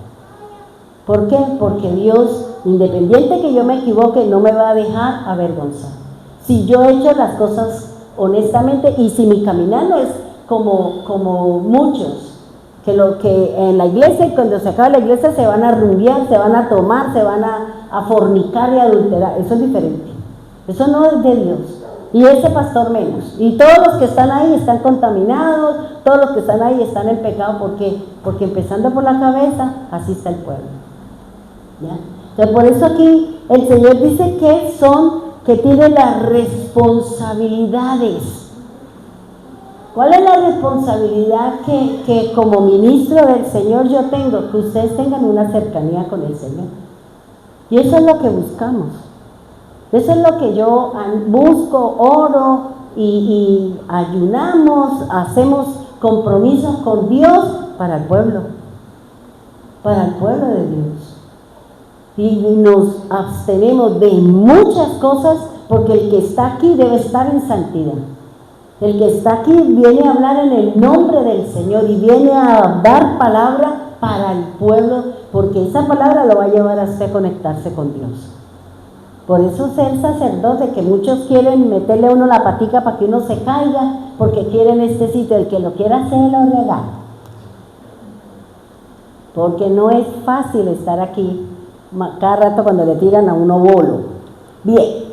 ¿Por qué? Porque Dios, independiente que yo me equivoque, no me va a dejar avergonzar. Si yo he hecho las cosas honestamente, y si mi caminar no es como muchos, que en la iglesia, cuando se acaba la iglesia, se van a rumbear, se van a tomar, se van a fornicar y adulterar. Eso es diferente. Eso no es de Dios. Y ese pastor menos. Y todos los que están ahí están contaminados, todos los que están ahí están en pecado. ¿Por qué? Porque empezando por la cabeza, así está el pueblo. ¿Ya? Entonces, por eso aquí el Señor dice que tienen las responsabilidades ¿Cuál es la responsabilidad que como ministro del Señor yo tengo? Que ustedes tengan una cercanía con el Señor. Y eso es lo que buscamos. Eso es lo que yo busco, oro y ayunamos, hacemos compromisos con Dios para el pueblo de Dios. Y nos abstenemos de muchas cosas porque el que está aquí debe estar en santidad. El que está aquí viene a hablar en el nombre del Señor y viene a dar palabra para el pueblo, porque esa palabra lo va a llevar a usted a conectarse con Dios. Por eso ser sacerdote, que muchos quieren meterle a uno la patica para que uno se caiga, porque quieren este sitio, el que lo quiera hacer lo regala. Porque no es fácil estar aquí cada rato cuando le tiran a uno bolo. Bien,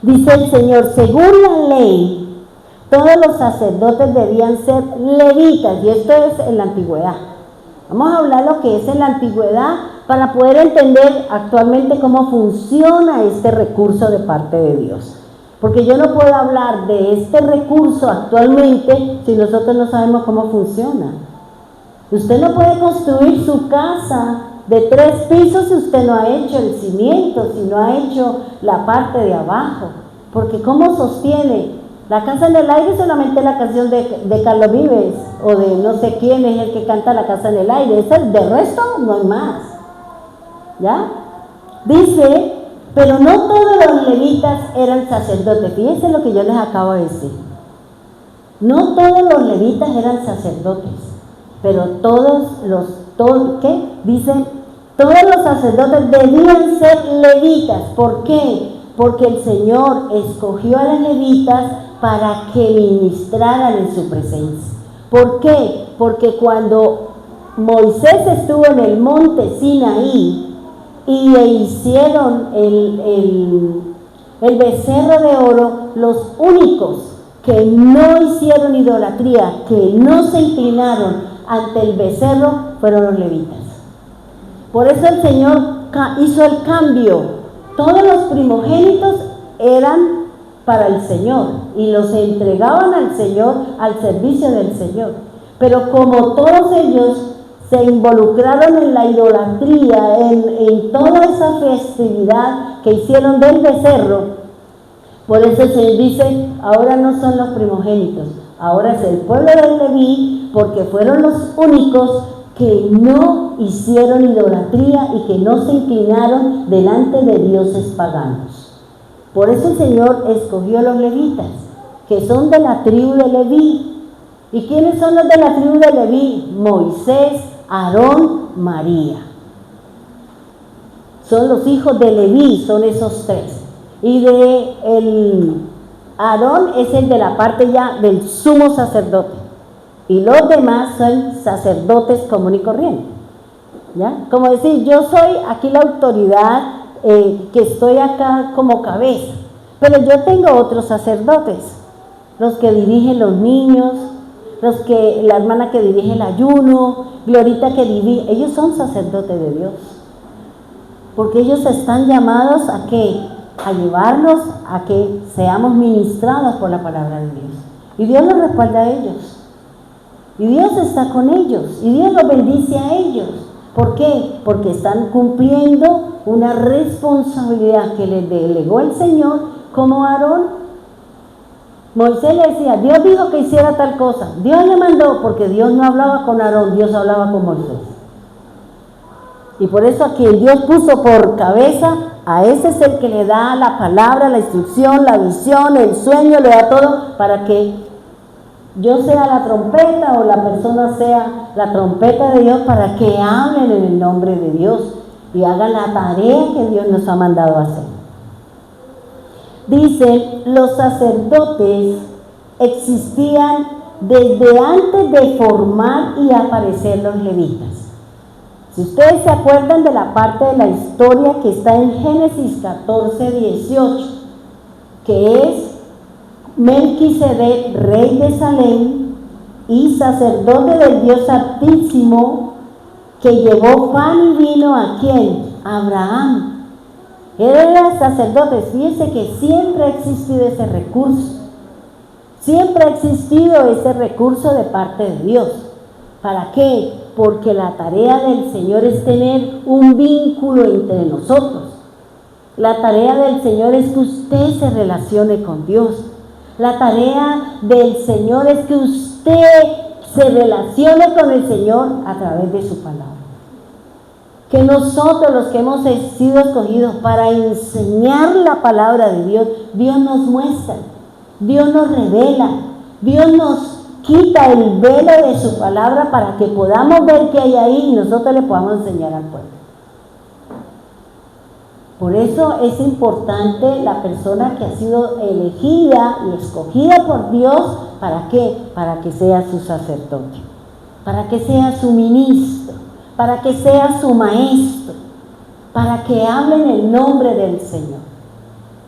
dice el Señor, según la ley, todos los sacerdotes debían ser levitas, y esto es en la antigüedad. Vamos a hablar lo que es en la antigüedad para poder entender actualmente cómo funciona este recurso de parte de Dios. Porque yo no puedo hablar de este recurso actualmente si nosotros no sabemos cómo funciona. Usted no puede construir su casa de 3 pisos si usted no ha hecho el cimiento, si no ha hecho la parte de abajo. Porque ¿cómo sostiene? La casa en el aire solamente la canción de Carlos Vives o de no sé quién es el que canta la casa en el aire. De resto no hay más. ¿Ya? Dice, pero no todos los levitas eran sacerdotes. Fíjense lo que yo les acabo de decir. No todos los levitas eran sacerdotes, pero Dicen, todos los sacerdotes debían ser levitas. ¿Por qué? Porque el Señor escogió a los levitas para que ministraran en su presencia. ¿Por qué? Porque cuando Moisés estuvo en el monte Sinaí y le hicieron el becerro de oro, los únicos que no hicieron idolatría, que no se inclinaron ante el becerro, fueron los levitas. Por eso el Señor hizo el cambio. Todos los primogénitos eran para el Señor y los entregaban al Señor, al servicio del Señor. Pero como todos ellos se involucraron en la idolatría, en toda esa festividad que hicieron del becerro, por eso el Señor dice, ahora no son los primogénitos, ahora es el pueblo de Leví, porque fueron los únicos que no hicieron idolatría y que no se inclinaron delante de dioses paganos. Por eso el Señor escogió a los levitas, que son de la tribu de Leví. ¿Y quiénes son los de la tribu de Leví? Moisés, Aarón, María. Son los hijos de Leví, son esos 3. Y Aarón es el de la parte ya del sumo sacerdote. Y los demás son sacerdotes común y corriente. ¿Ya? Como decir, yo soy aquí la autoridad, que estoy acá como cabeza, pero yo tengo otros sacerdotes, los que dirigen los niños, la hermana que dirige el ayuno, Glorita que dirige, ellos son sacerdotes de Dios, porque ellos están llamados ¿a qué? A llevarnos a que seamos ministrados por la palabra de Dios, y Dios los respalda a ellos, y Dios está con ellos, y Dios los bendice a ellos. ¿Por qué? Porque están cumpliendo una responsabilidad que les delegó el Señor, como Aarón. Moisés le decía, Dios dijo que hiciera tal cosa, Dios le mandó, porque Dios no hablaba con Aarón, Dios hablaba con Moisés. Y por eso a quien Dios puso por cabeza, a ese es el que le da la palabra, la instrucción, la visión, el sueño, le da todo para que yo sea la trompeta o la persona sea la trompeta de Dios, para que hablen en el nombre de Dios y hagan la tarea que Dios nos ha mandado a hacer. Dice, los sacerdotes existían desde antes de formar y aparecer los levitas. Si ustedes se acuerdan de la parte de la historia que está en Génesis 14:18, que es Melquisedec, rey de Salem y sacerdote del Dios Altísimo, que llevó pan y vino ¿a quién? A Abraham. Él era sacerdote. Fíjense que siempre ha existido ese recurso. Siempre ha existido ese recurso de parte de Dios. ¿Para qué? Porque la tarea del Señor es tener un vínculo entre nosotros. La tarea del Señor es que usted se relacione con Dios. La tarea del Señor es que usted se relacione con el Señor a través de su palabra. Que nosotros, los que hemos sido escogidos para enseñar la palabra de Dios, Dios nos muestra, Dios nos revela, Dios nos quita el velo de su palabra para que podamos ver qué hay ahí y nosotros le podamos enseñar al pueblo. Por eso es importante la persona que ha sido elegida y escogida por Dios. ¿Para qué? Para que sea su sacerdote, para que sea su ministro, para que sea su maestro, para que hable en el nombre del Señor.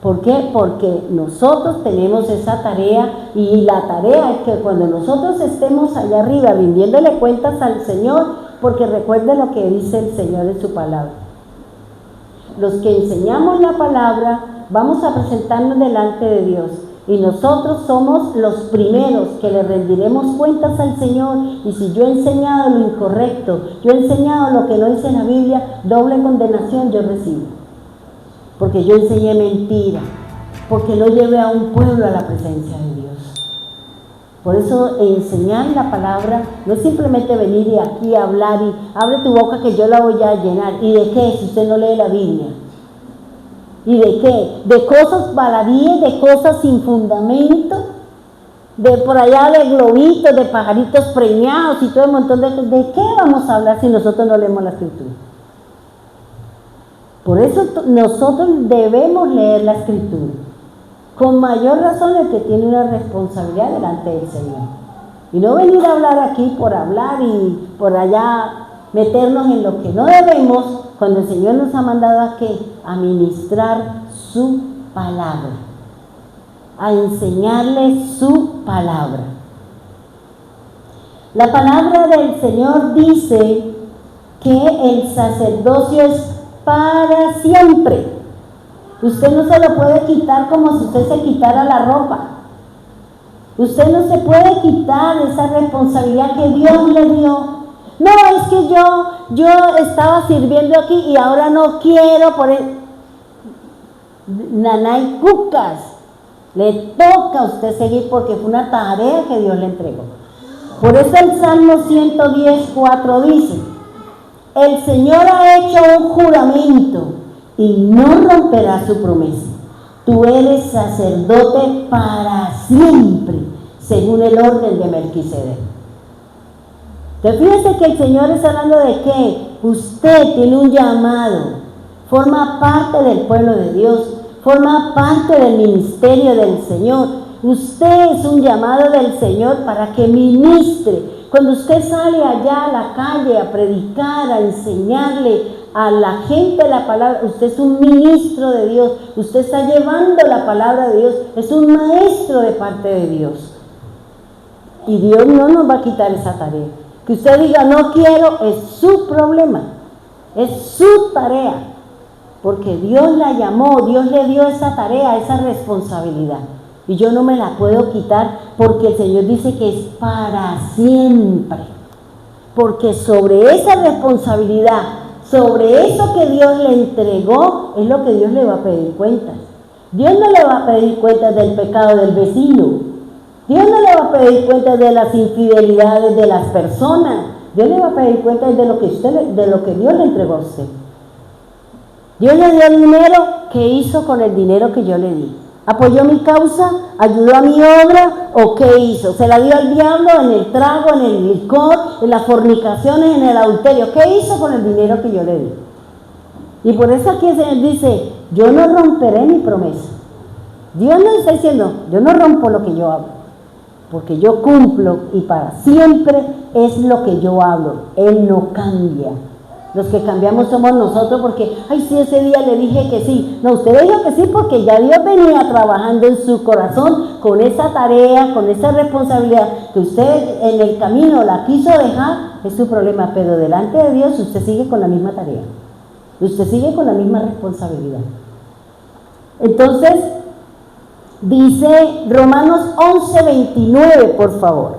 ¿Por qué? Porque nosotros tenemos esa tarea, y la tarea es que cuando nosotros estemos allá arriba rindiéndole cuentas al Señor, porque recuerde lo que dice el Señor en su palabra. Los que enseñamos la palabra vamos a presentarnos delante de Dios, y nosotros somos los primeros que le rendiremos cuentas al Señor. Y si yo he enseñado lo incorrecto, yo he enseñado lo que no dice la Biblia, doble condenación yo recibo, porque yo enseñé mentira, porque no llevé a un pueblo a la presencia de Dios. Por eso enseñar la palabra no es simplemente venir y aquí hablar y abre tu boca que yo la voy a llenar. ¿Y de qué si usted no lee la Biblia? ¿Y de qué? De cosas baladíes, de cosas sin fundamento, de por allá de globitos, de pajaritos preñados y todo un montón de cosas. ¿De qué vamos a hablar si nosotros no leemos la Escritura? Por eso nosotros debemos leer la Escritura. Con mayor razón el que tiene una responsabilidad delante del Señor. Y no venir a hablar aquí por hablar y por allá meternos en lo que no debemos, cuando el Señor nos ha mandado a ¿qué? A ministrar su palabra, a enseñarle su palabra. La palabra del Señor dice que el sacerdocio es para siempre. Usted no se lo puede quitar como si usted se quitara la ropa. Usted no se puede quitar esa responsabilidad que Dios le dio. No, es que yo estaba sirviendo aquí y ahora no quiero por el... Nanay cucas. Le toca a usted seguir porque fue una tarea que Dios le entregó. Por eso el Salmo 110:4 dice: el Señor ha hecho un juramento y no romperá su promesa. Tú eres sacerdote para siempre, según el orden de Melquisedec. Entonces fíjese que el Señor está hablando de que usted tiene un llamado, forma parte del pueblo de Dios, forma parte del ministerio del Señor. Usted es un llamado del Señor para que ministre. Cuando usted sale allá a la calle a predicar, a enseñarle a la gente la palabra, usted es un ministro de Dios, usted está llevando la palabra de Dios, es un maestro de parte de Dios. Y Dios no nos va a quitar esa tarea. Que usted diga no quiero, es su problema, es su tarea, porque Dios la llamó, Dios le dio esa tarea, esa responsabilidad. Y yo no me la puedo quitar porque el Señor dice que es para siempre. Porque sobre esa responsabilidad, sobre eso que Dios le entregó, es lo que Dios le va a pedir cuentas. Dios no le va a pedir cuentas del pecado del vecino. Dios no le va a pedir cuentas de las infidelidades de las personas. Dios le va a pedir cuentas de lo que Dios le entregó a usted. Dios le dio dinero, ¿qué hizo con el dinero que yo le di? ¿Apoyó mi causa? ¿Ayudó a mi obra? ¿O qué hizo? ¿Se la dio al diablo en el trago, en el licor, en las fornicaciones, en el adulterio? ¿Qué hizo con el dinero que yo le di? Y por eso aquí el Señor dice, yo no romperé mi promesa. Dios no está diciendo, yo no rompo lo que yo hablo, porque yo cumplo y para siempre es lo que yo hablo. Él no cambia. Los que cambiamos somos nosotros porque, ay, sí, ese día le dije que sí. No, usted le dijo que sí porque ya Dios venía trabajando en su corazón con esa tarea, con esa responsabilidad que usted en el camino la quiso dejar, es su problema. Pero delante de Dios usted sigue con la misma tarea. Usted sigue con la misma responsabilidad. Entonces, Dice Romanos 11:29, por favor.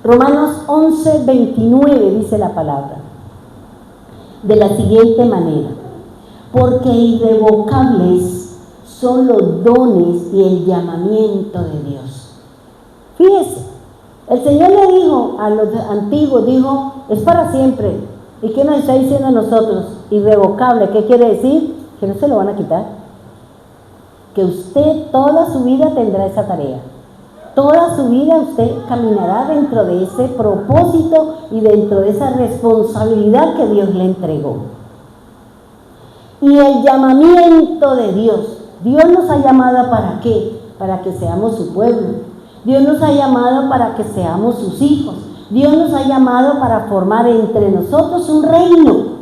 Romanos 11:29 dice la palabra. De la siguiente manera: porque irrevocables son los dones y el llamamiento de Dios. Fíjese, el Señor le dijo a los antiguos, dijo, es para siempre. ¿Y qué nos está diciendo a nosotros? Irrevocable, ¿qué quiere decir? Que no se lo van a quitar. Que usted toda su vida tendrá esa tarea. Toda su vida usted caminará dentro de ese propósito y dentro de esa responsabilidad que Dios le entregó. Y el llamamiento de Dios. Dios nos ha llamado ¿para qué? Para que seamos su pueblo. Dios nos ha llamado para que seamos sus hijos. Dios nos ha llamado para formar entre nosotros un reino.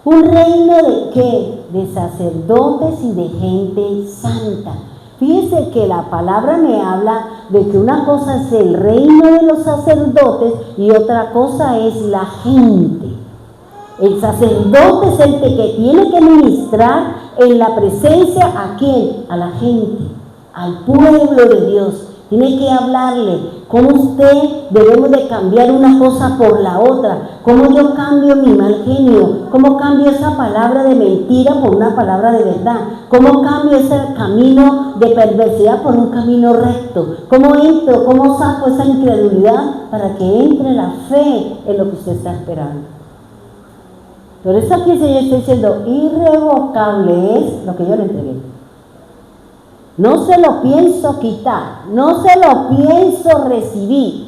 ¿Un reino de qué? De sacerdotes y de gente santa. Fíjese que la palabra me habla de que una cosa es el reino de los sacerdotes y otra cosa es la gente. El sacerdote es el que tiene que ministrar en la presencia ¿a quién? A la gente, al pueblo de Dios. Tiene que hablarle cómo usted debemos de cambiar una cosa por la otra, cómo yo cambio mi mal genio, cómo cambio esa palabra de mentira por una palabra de verdad, cómo cambio ese camino de perversidad por un camino recto, cómo entro, cómo saco esa incredulidad para que entre la fe en lo que usted está esperando. Por eso aquí el Señor está diciendo, irrevocable es lo que yo le entregué. No se lo pienso quitar, no se lo pienso recibir.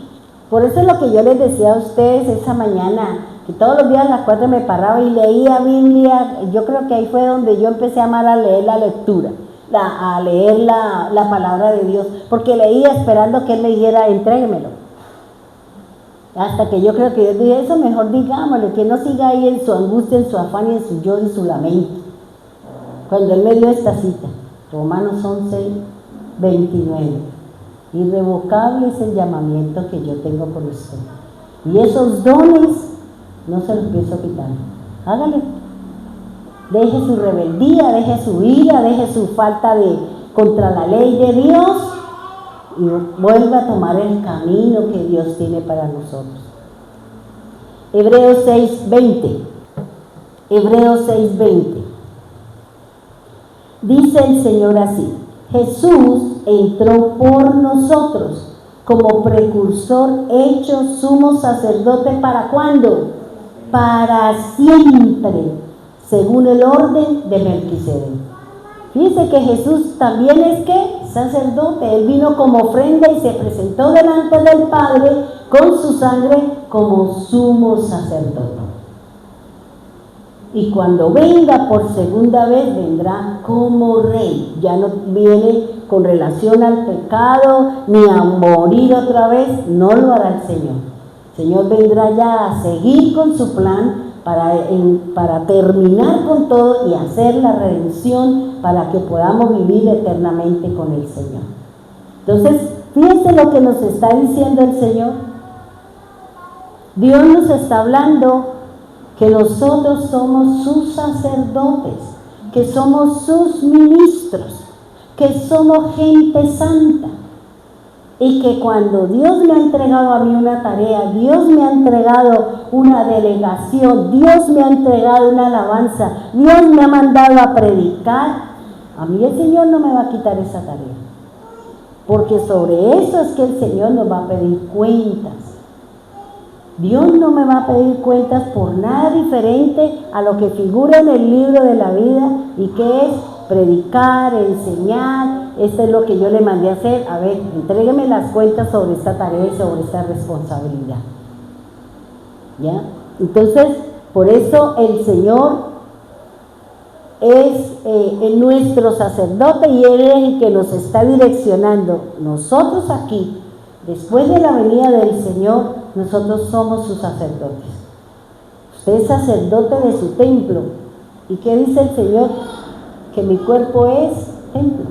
Por eso es lo que yo les decía a ustedes esa mañana, que todos los días a las 4 me paraba y leía Biblia. Yo creo que ahí fue donde yo empecé a amar a leer la lectura, a leer la palabra de Dios, porque leía esperando que Él me dijera, entréguemelo. Hasta que yo creo que Dios dijo, eso mejor digámosle, que no siga ahí en su angustia, en su afán, y en su lloro y su lamento. Cuando Él me dio esta cita, Romanos 11:29. Irrevocable es el llamamiento que yo tengo por usted. Y esos dones no se los pienso quitar. Hágale. Deje su rebeldía, deje su ira, deje su falta de contra la ley de Dios y vuelva a tomar el camino que Dios tiene para nosotros. Hebreos 6:20. Hebreos 6:20. Dice el Señor así: Jesús entró por nosotros como precursor hecho sumo sacerdote ¿para cuándo? Para siempre, según el orden de Melquisedec. Fíjese que Jesús también es ¿qué? Sacerdote. Él vino como ofrenda y se presentó delante del Padre con su sangre como sumo sacerdote. Y cuando venga por segunda vez, vendrá como rey. Ya no viene con relación al pecado, ni a morir otra vez. No lo hará el Señor. El Señor vendrá ya a seguir con su plan para terminar con todo y hacer la redención para que podamos vivir eternamente con el Señor. Entonces, fíjense lo que nos está diciendo el Señor. Dios nos está hablando que nosotros somos sus sacerdotes, que somos sus ministros, que somos gente santa, y que cuando Dios me ha entregado a mí una tarea, Dios me ha entregado una delegación, Dios me ha entregado una alabanza, Dios me ha mandado a predicar, a mí el Señor no me va a quitar esa tarea, porque sobre eso es que el Señor nos va a pedir cuentas. Dios no me va a pedir cuentas por nada diferente a lo que figura en el libro de la vida, y que es predicar, enseñar. Esto es lo que yo le mandé a hacer. A ver, entrégueme las cuentas sobre esta tarea y sobre esta responsabilidad. ¿Ya? Entonces, por eso el Señor es nuestro sacerdote, y Él es el que nos está direccionando. Nosotros aquí, después de la venida del Señor, nosotros somos sus sacerdotes. Usted es sacerdote de su templo. ¿Y qué dice el Señor? Que mi cuerpo es templo.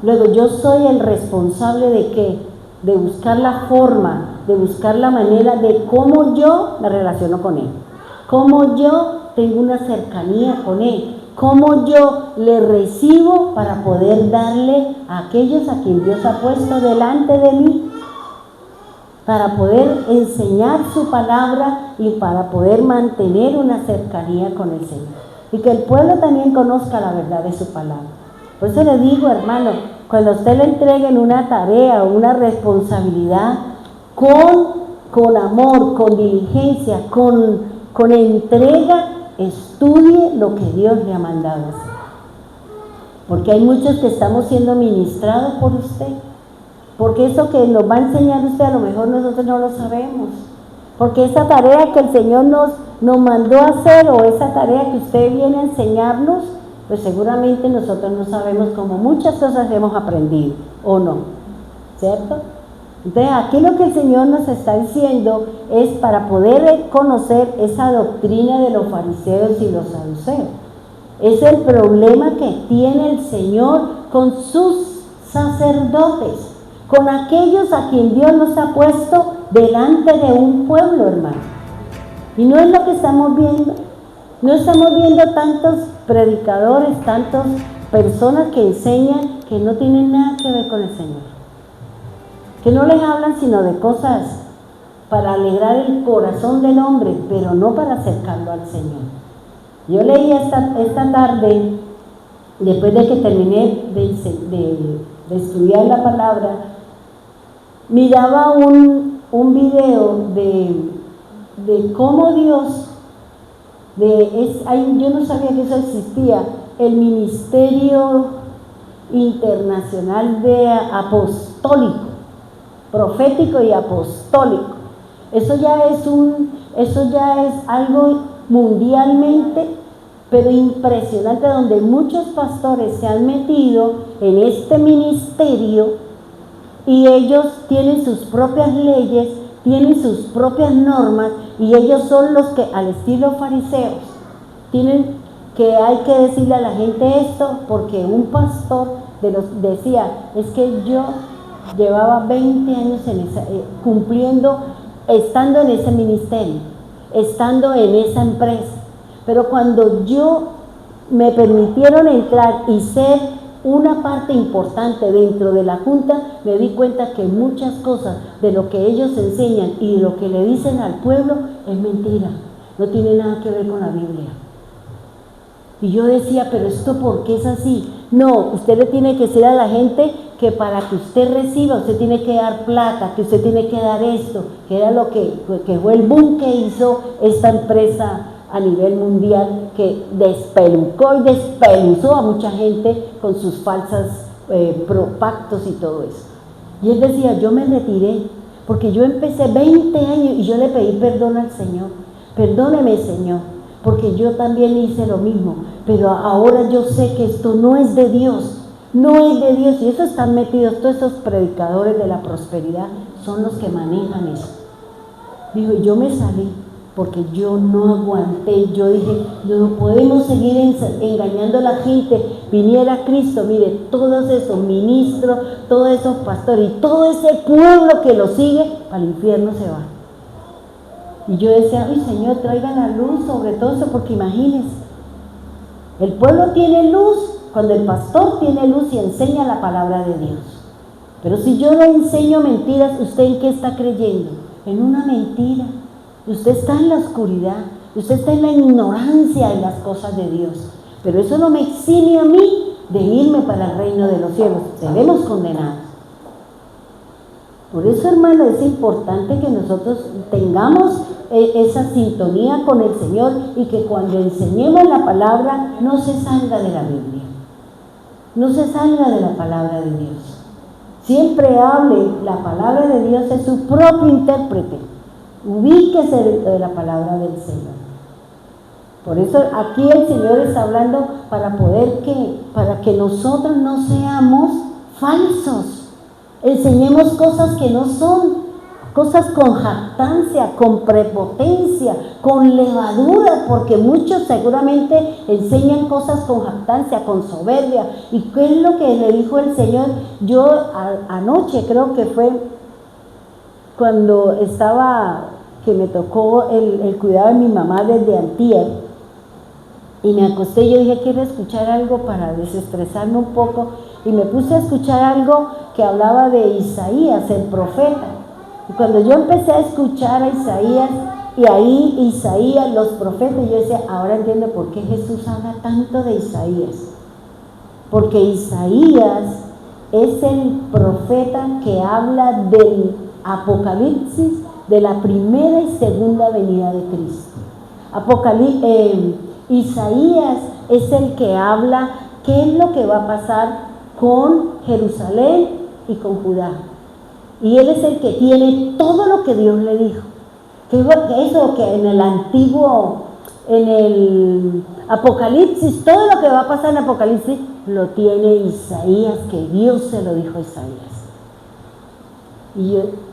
Luego, yo soy el responsable ¿de qué? De buscar la forma, de buscar la manera de cómo yo me relaciono con Él, cómo yo tengo una cercanía con Él, cómo yo le recibo para poder darle a aquellos a quien Dios ha puesto delante de mí, para poder enseñar su palabra y para poder mantener una cercanía con el Señor. Y que el pueblo también conozca la verdad de su palabra. Por eso le digo, hermano, cuando a usted le entreguen una tarea o una responsabilidad, con amor, con diligencia, con entrega, estudie lo que Dios le ha mandado hacer. Porque hay muchos que estamos siendo ministrados por usted. Porque eso que nos va a enseñar usted, a lo mejor nosotros no lo sabemos. Porque esa tarea que el Señor nos mandó a hacer, o esa tarea que usted viene a enseñarnos, pues seguramente nosotros no sabemos, como muchas cosas hemos aprendido, ¿o no? ¿Cierto? Entonces aquí lo que el Señor nos está diciendo es para poder conocer esa doctrina de los fariseos y los saduceos. Es el problema que tiene el Señor con sus sacerdotes, con aquellos a quien Dios nos ha puesto delante de un pueblo, hermano. Y no es lo que estamos viendo. No estamos viendo tantos predicadores, tantas personas que enseñan que no tienen nada que ver con el Señor. Que no les hablan sino de cosas para alegrar el corazón del hombre, pero no para acercarlo al Señor. Yo leí esta tarde, después de que terminé de estudiar la palabra, miraba un video de cómo Dios, yo no sabía que eso existía, el Ministerio Internacional de Apostólico, profético y apostólico. Eso ya es algo mundialmente, pero impresionante, donde muchos pastores se han metido en este ministerio y ellos tienen sus propias leyes, tienen sus propias normas, y ellos son los que, al estilo fariseos, tienen que hay que decirle a la gente esto, porque un pastor decía, es que yo llevaba 20 años estando en ese ministerio, estando en esa empresa, pero cuando me permitieron entrar y ser una parte importante dentro de la junta, me di cuenta que muchas cosas de lo que ellos enseñan y de lo que le dicen al pueblo es mentira, no tiene nada que ver con la Biblia. Y yo decía, pero esto ¿por qué es así? No, usted le tiene que decir a la gente que para que usted reciba, usted tiene que dar plata, que usted tiene que dar esto, que era lo que fue el boom que hizo esta empresa a nivel mundial, que despelucó y despeluzó a mucha gente con sus falsas pactos y todo eso. Y él decía, yo me retiré, porque yo empecé 20 años y yo le pedí perdón al Señor. Perdóneme, Señor, porque yo también hice lo mismo, pero ahora yo sé que esto no es de Dios, no es de Dios, y eso están metidos, todos esos predicadores de la prosperidad son los que manejan eso. Dijo, yo me salí, porque yo no aguanté, yo dije, no podemos seguir engañando a la gente, viniera Cristo, mire, todos esos ministros, todos esos pastores y todo ese pueblo que lo sigue, al infierno se va. Y yo decía, ay Señor, traiga la luz sobre todo eso, porque imagínense, el pueblo tiene luz cuando el pastor tiene luz y enseña la palabra de Dios. Pero si yo le enseño mentiras, ¿usted en qué está creyendo? En una mentira. Usted está en la oscuridad, usted está en la ignorancia de las cosas de Dios. Pero eso no me exime a mí de irme para el reino de los cielos. Seremos condenados. Por eso, hermano, es importante que nosotros tengamos esa sintonía con el Señor, y que cuando enseñemos la palabra no se salga de la Biblia, no se salga de la palabra de Dios. Siempre hable la palabra de Dios, es su propio intérprete. Ubíquese dentro de la palabra del Señor. Por eso aquí el Señor está hablando para que nosotros no seamos falsos. Enseñemos cosas que no son, cosas con jactancia, con prepotencia, con levadura, porque muchos seguramente enseñan cosas con jactancia, con soberbia. ¿Y qué es lo que le dijo el Señor? Yo anoche creo que fue cuando que me tocó el cuidado de mi mamá desde antier, Y me acosté y yo dije, quiero escuchar algo para desestresarme un poco. Y me puse a escuchar algo que hablaba de Isaías, el profeta. Y cuando yo empecé a escuchar a Isaías, y ahí Isaías, los profetas, yo decía, ahora entiendo por qué Jesús habla tanto de Isaías. Porque Isaías es el profeta que habla del Apocalipsis, de la primera y segunda venida de Cristo. Isaías es el que habla qué es lo que va a pasar con Jerusalén y con Judá. Y él es el que tiene todo lo que Dios le dijo. Que eso que en el antiguo, en el Apocalipsis, todo lo que va a pasar en Apocalipsis lo tiene Isaías, que Dios se lo dijo a Isaías.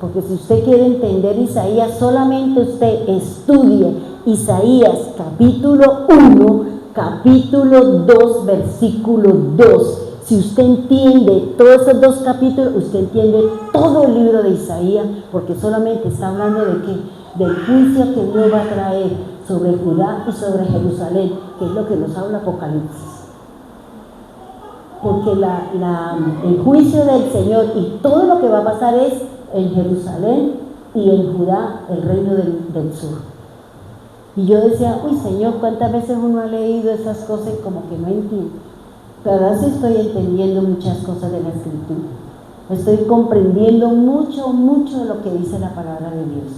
Porque si usted quiere entender Isaías, solamente usted estudie Isaías capítulo 1, capítulo 2, versículo 2. Si usted entiende todos esos dos capítulos, usted entiende todo el libro de Isaías, porque solamente está hablando de qué, del juicio que Dios va a traer sobre Judá y sobre Jerusalén, que es lo que nos habla Apocalipsis. Porque el juicio del Señor y todo lo que va a pasar es en Jerusalén y en Judá, el reino del sur. Y yo decía, uy Señor, ¿cuántas veces uno ha leído esas cosas y como que no entiende? Pero ahora sí estoy entendiendo muchas cosas de la Escritura. Estoy comprendiendo mucho, mucho de lo que dice la palabra de Dios.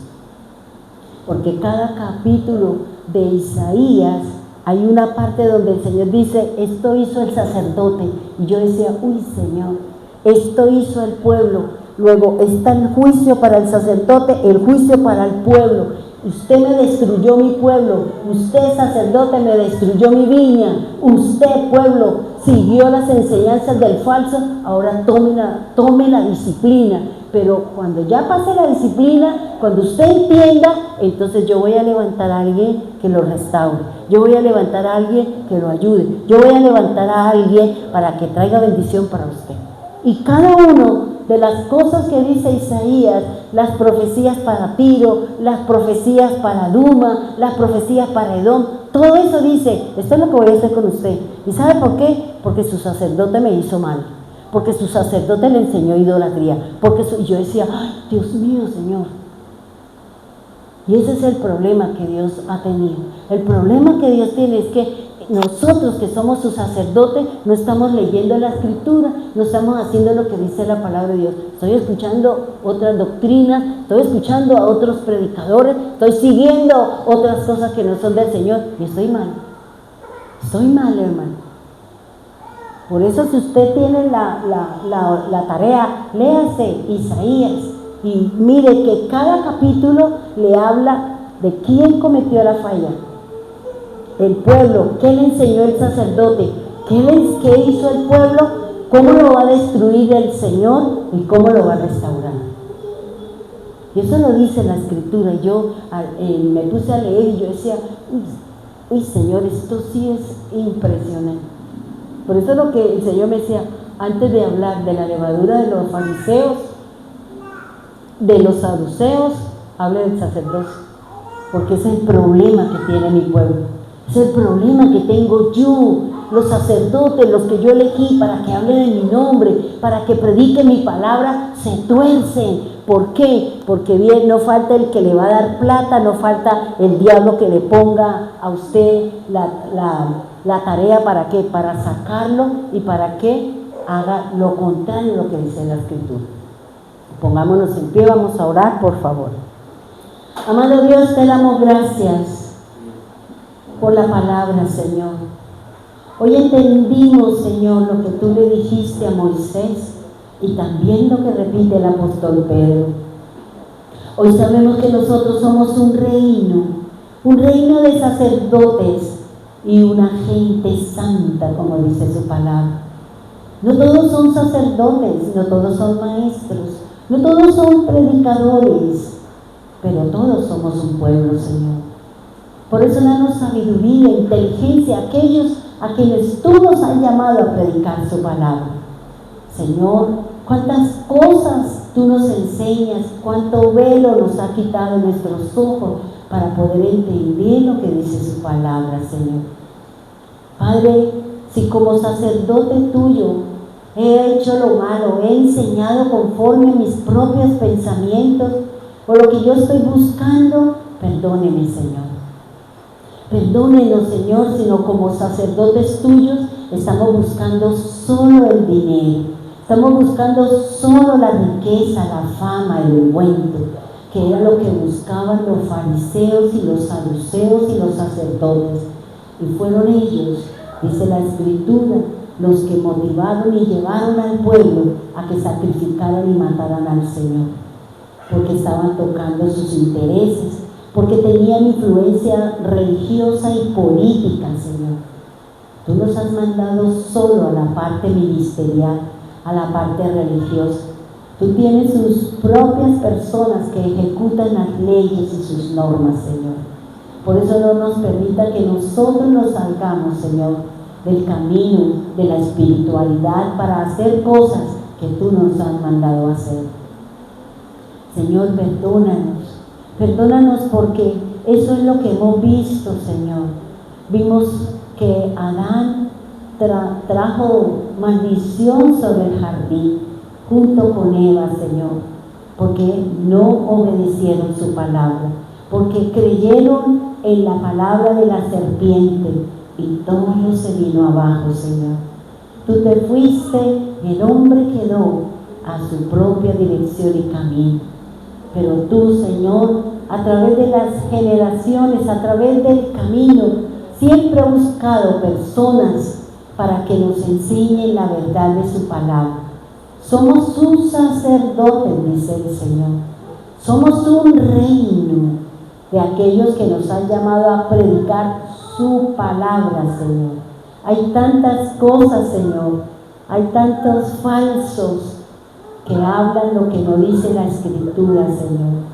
Porque cada capítulo de Isaías hay una parte donde el Señor dice, esto hizo el sacerdote. Y yo decía, uy Señor, esto hizo el pueblo. Luego está el juicio para el sacerdote, el juicio para el pueblo. Usted me destruyó mi pueblo, usted sacerdote me destruyó mi viña, usted pueblo siguió las enseñanzas del falso, ahora tome la disciplina. Pero cuando ya pase la disciplina, cuando usted entienda, entonces yo voy a levantar a alguien que lo restaure, yo voy a levantar a alguien que lo ayude, yo voy a levantar a alguien para que traiga bendición para usted. Y cada uno de las cosas que dice Isaías, las profecías para Tiro, las profecías para Duma, las profecías para Edom, todo eso dice, esto es lo que voy a hacer con usted. ¿Y sabe por qué? Porque su sacerdote me hizo mal, porque su sacerdote le enseñó idolatría, y yo decía, ay, Dios mío, Señor. Y ese es el problema que Dios ha tenido. El problema que Dios tiene es que nosotros que somos sus sacerdotes no estamos leyendo la Escritura, no estamos haciendo lo que dice la palabra de Dios. Estoy escuchando otras doctrinas, estoy escuchando a otros predicadores, estoy siguiendo otras cosas que no son del Señor y estoy mal, hermano. Por eso si usted tiene la tarea, léase Isaías y mire que cada capítulo le habla de quién cometió la falla. El pueblo, ¿qué le enseñó el sacerdote? ¿Qué hizo el pueblo? ¿Cómo lo va a destruir el Señor? ¿Y cómo lo va a restaurar? Y eso lo dice la Escritura. Yo me puse a leer y yo decía, uy Señor, esto sí es impresionante. Por eso lo que el Señor me decía, antes de hablar de la levadura de los fariseos, de los saduceos, hable del sacerdocio. Porque ese es el problema que tiene mi pueblo. Es el problema que tengo yo, los sacerdotes, los que yo elegí para que hablen en mi nombre, para que prediquen mi palabra, se tuercen. ¿Por qué? Porque bien, no falta el que le va a dar plata, no falta el diablo que le ponga a usted la tarea, ¿para qué? Para sacarlo y para que haga lo contrario de lo que dice la Escritura. Pongámonos en pie, vamos a orar, por favor. Amado Dios, te damos gracias por la palabra, Señor. Hoy entendimos, Señor, lo que tú le dijiste a Moisés y también lo que repite el apóstol Pedro. Hoy sabemos que nosotros somos un reino de sacerdotes y una gente santa, como dice su palabra. No todos son sacerdotes, no todos son maestros, no todos son predicadores, pero todos somos un pueblo, Señor. Por eso danos sabiduría, inteligencia a aquellos a quienes tú nos has llamado a predicar su palabra. Señor, cuántas cosas tú nos enseñas, cuánto velo nos ha quitado nuestros ojos para poder entender lo que dice su palabra, Señor. Padre, si como sacerdote tuyo he hecho lo malo, he enseñado conforme a mis propios pensamientos o lo que yo estoy buscando, perdóneme, Señor. Perdónenos, Señor, sino como sacerdotes tuyos estamos buscando solo el dinero, estamos buscando solo la riqueza, la fama, el ungüento, que era lo que buscaban los fariseos y los saduceos y los sacerdotes. Y fueron ellos, dice la Escritura, los que motivaron y llevaron al pueblo a que sacrificaran y mataran al Señor, porque estaban tocando sus intereses, porque tenían influencia religiosa y política, Señor. Tú nos has mandado solo a la parte ministerial, a la parte religiosa. Tú tienes sus propias personas que ejecutan las leyes y sus normas, Señor. Por eso no nos permita que nosotros nos salgamos, Señor, del camino de la espiritualidad para hacer cosas que tú nos has mandado hacer. Señor, perdónanos porque eso es lo que hemos visto, Señor. Vimos que Adán trajo maldición sobre el jardín junto con Eva, Señor, porque no obedecieron su palabra, porque creyeron en la palabra de la serpiente y todo se vino abajo, Señor. Tú te fuiste, el hombre quedó a su propia dirección y camino. Pero tú, Señor, a través de las generaciones, a través del camino, siempre has buscado personas para que nos enseñen la verdad de su palabra. Somos sus sacerdotes, dice el Señor. Somos un reino de aquellos que nos han llamado a predicar su palabra, Señor. Hay tantas cosas, Señor. Hay tantos falsos que hablan lo que no dice la Escritura, Señor.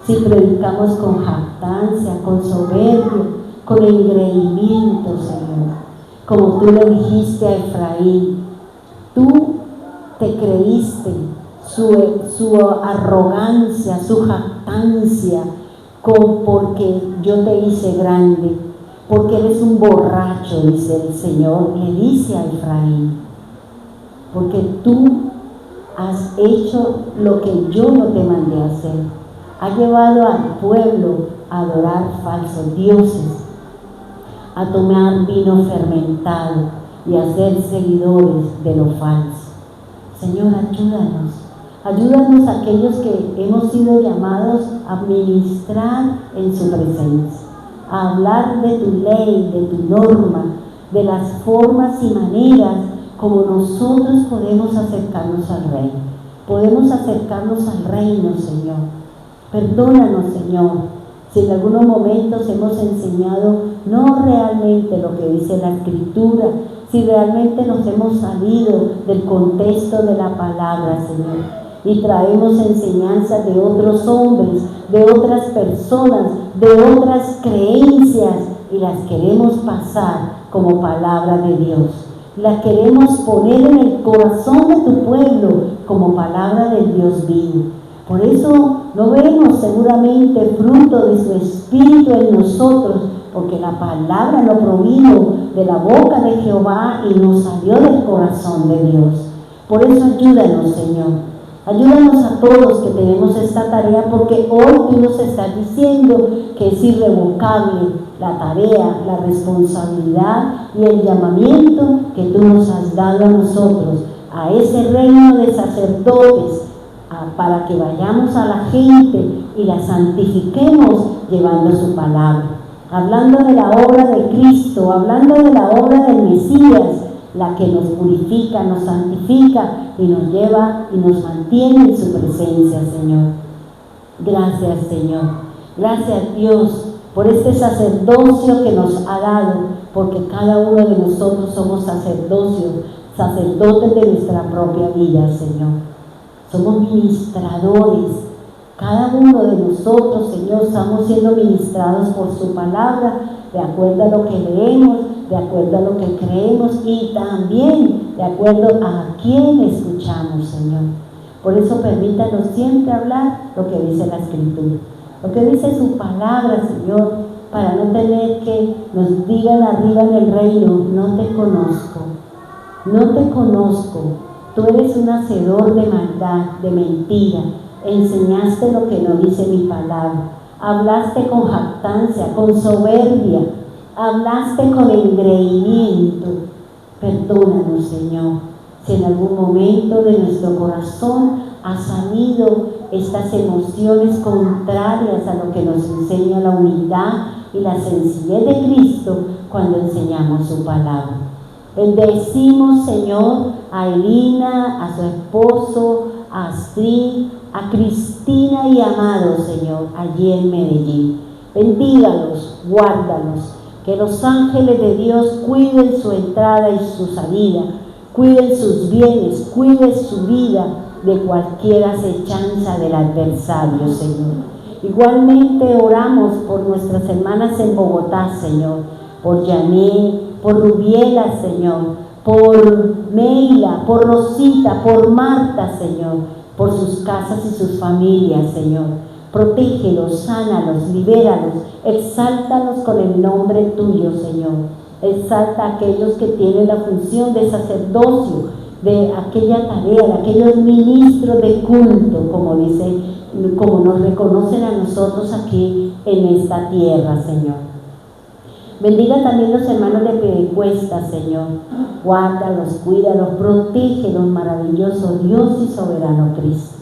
Si predicamos con jactancia, con soberbia, con engreimiento, Señor, como tú le dijiste a Efraín, tú te creíste su arrogancia, su jactancia, porque yo te hice grande, porque eres un borracho, dice el Señor, le dice a Efraín, porque tú has hecho lo que yo no te mandé a hacer. Ha llevado al pueblo a adorar falsos dioses, a tomar vino fermentado y a ser seguidores de lo falso. Señor, ayúdanos a aquellos que hemos sido llamados a ministrar en su presencia, a hablar de tu ley, de tu norma, de las formas y maneras como nosotros podemos acercarnos al reino. Podemos acercarnos al reino, Señor. Perdónanos, Señor, si en algunos momentos hemos enseñado no realmente lo que dice la Escritura, si realmente nos hemos salido del contexto de la palabra, Señor, y traemos enseñanzas de otros hombres, de otras personas, de otras creencias, y las queremos pasar como palabra de Dios. La queremos poner en el corazón de tu pueblo como palabra del Dios vivo. Por eso no vemos seguramente fruto de su Espíritu en nosotros, porque la palabra no provino de la boca de Jehová y no salió del corazón de Dios. Por eso ayúdanos, Señor. Ayúdanos a todos que tenemos esta tarea, porque hoy tú nos estás diciendo que es irrevocable la tarea, la responsabilidad y el llamamiento que tú nos has dado a nosotros, a ese reino de sacerdotes, para que vayamos a la gente y la santifiquemos llevando su palabra, hablando de la obra de Cristo, hablando de la obra del Mesías, la que nos purifica, nos santifica y nos lleva y nos mantiene en su presencia, Señor. Gracias, Señor. Gracias, Dios, por este sacerdocio que nos ha dado, porque cada uno de nosotros somos sacerdotes de nuestra propia vida, Señor. Somos ministradores. Cada uno de nosotros, Señor, estamos siendo ministrados por su palabra, de acuerdo a lo que leemos, de acuerdo a lo que creemos y también de acuerdo a quién escuchamos, Señor. Por eso permítanos siempre hablar lo que dice la Escritura, lo que dice su palabra, Señor, para no tener que nos digan arriba en el reino, no te conozco, no te conozco, tú eres un hacedor de maldad, de mentira, enseñaste lo que no dice mi palabra, hablaste con jactancia, con soberbia, hablaste con engreimiento. Perdónanos, Señor, si en algún momento de nuestro corazón ha salido estas emociones contrarias a lo que nos enseña la humildad y la sencillez de Cristo cuando enseñamos su palabra. Bendecimos, Señor, a Elina, a su esposo, a Astrid, a Cristina y Amado, Señor, allí en Medellín. Bendígalos, guárdalos, que los ángeles de Dios cuiden su entrada y su salida, cuiden sus bienes, cuiden su vida de cualquier acechanza del adversario, Señor. Igualmente oramos por nuestras hermanas en Bogotá, Señor, por Yané, por Rubiela, Señor, por Meila, por Rosita, por Marta, Señor, por sus casas y sus familias, Señor. Protégelos, sánalos, libéralos, exáltalos con el nombre tuyo, Señor. Exalta a aquellos que tienen la función de sacerdocio, de aquella tarea, de aquellos ministros de culto, como dice, como nos reconocen a nosotros aquí en esta tierra, Señor. Bendiga también los hermanos de Piedecuesta, Señor. Guárdalos, cuídalos, protégelos, maravilloso Dios y soberano Cristo.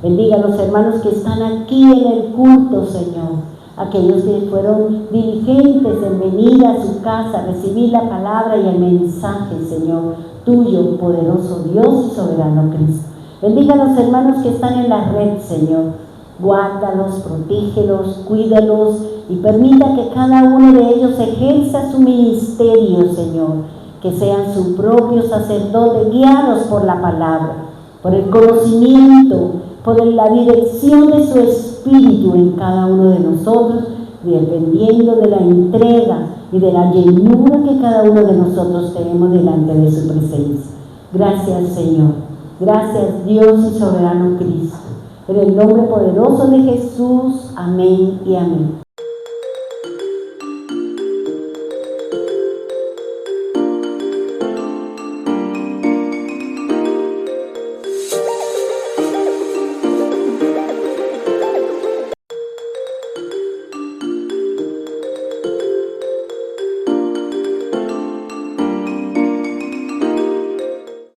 Bendiga a los hermanos que están aquí en el culto, Señor. Aquellos que fueron diligentes en venir a su casa, a recibir la palabra y el mensaje, Señor, tuyo, poderoso Dios y soberano Cristo. Bendiga a los hermanos que están en la red, Señor. Guárdalos, protégelos, cuídalos y permita que cada uno de ellos ejerza su ministerio, Señor. Que sean su propio sacerdote, guiados por la palabra, por el conocimiento, por la dirección de su Espíritu en cada uno de nosotros, dependiendo de la entrega y de la llenura que cada uno de nosotros tenemos delante de su presencia. Gracias, Señor. Gracias, Dios y soberano Cristo. En el nombre poderoso de Jesús. Amén y amén.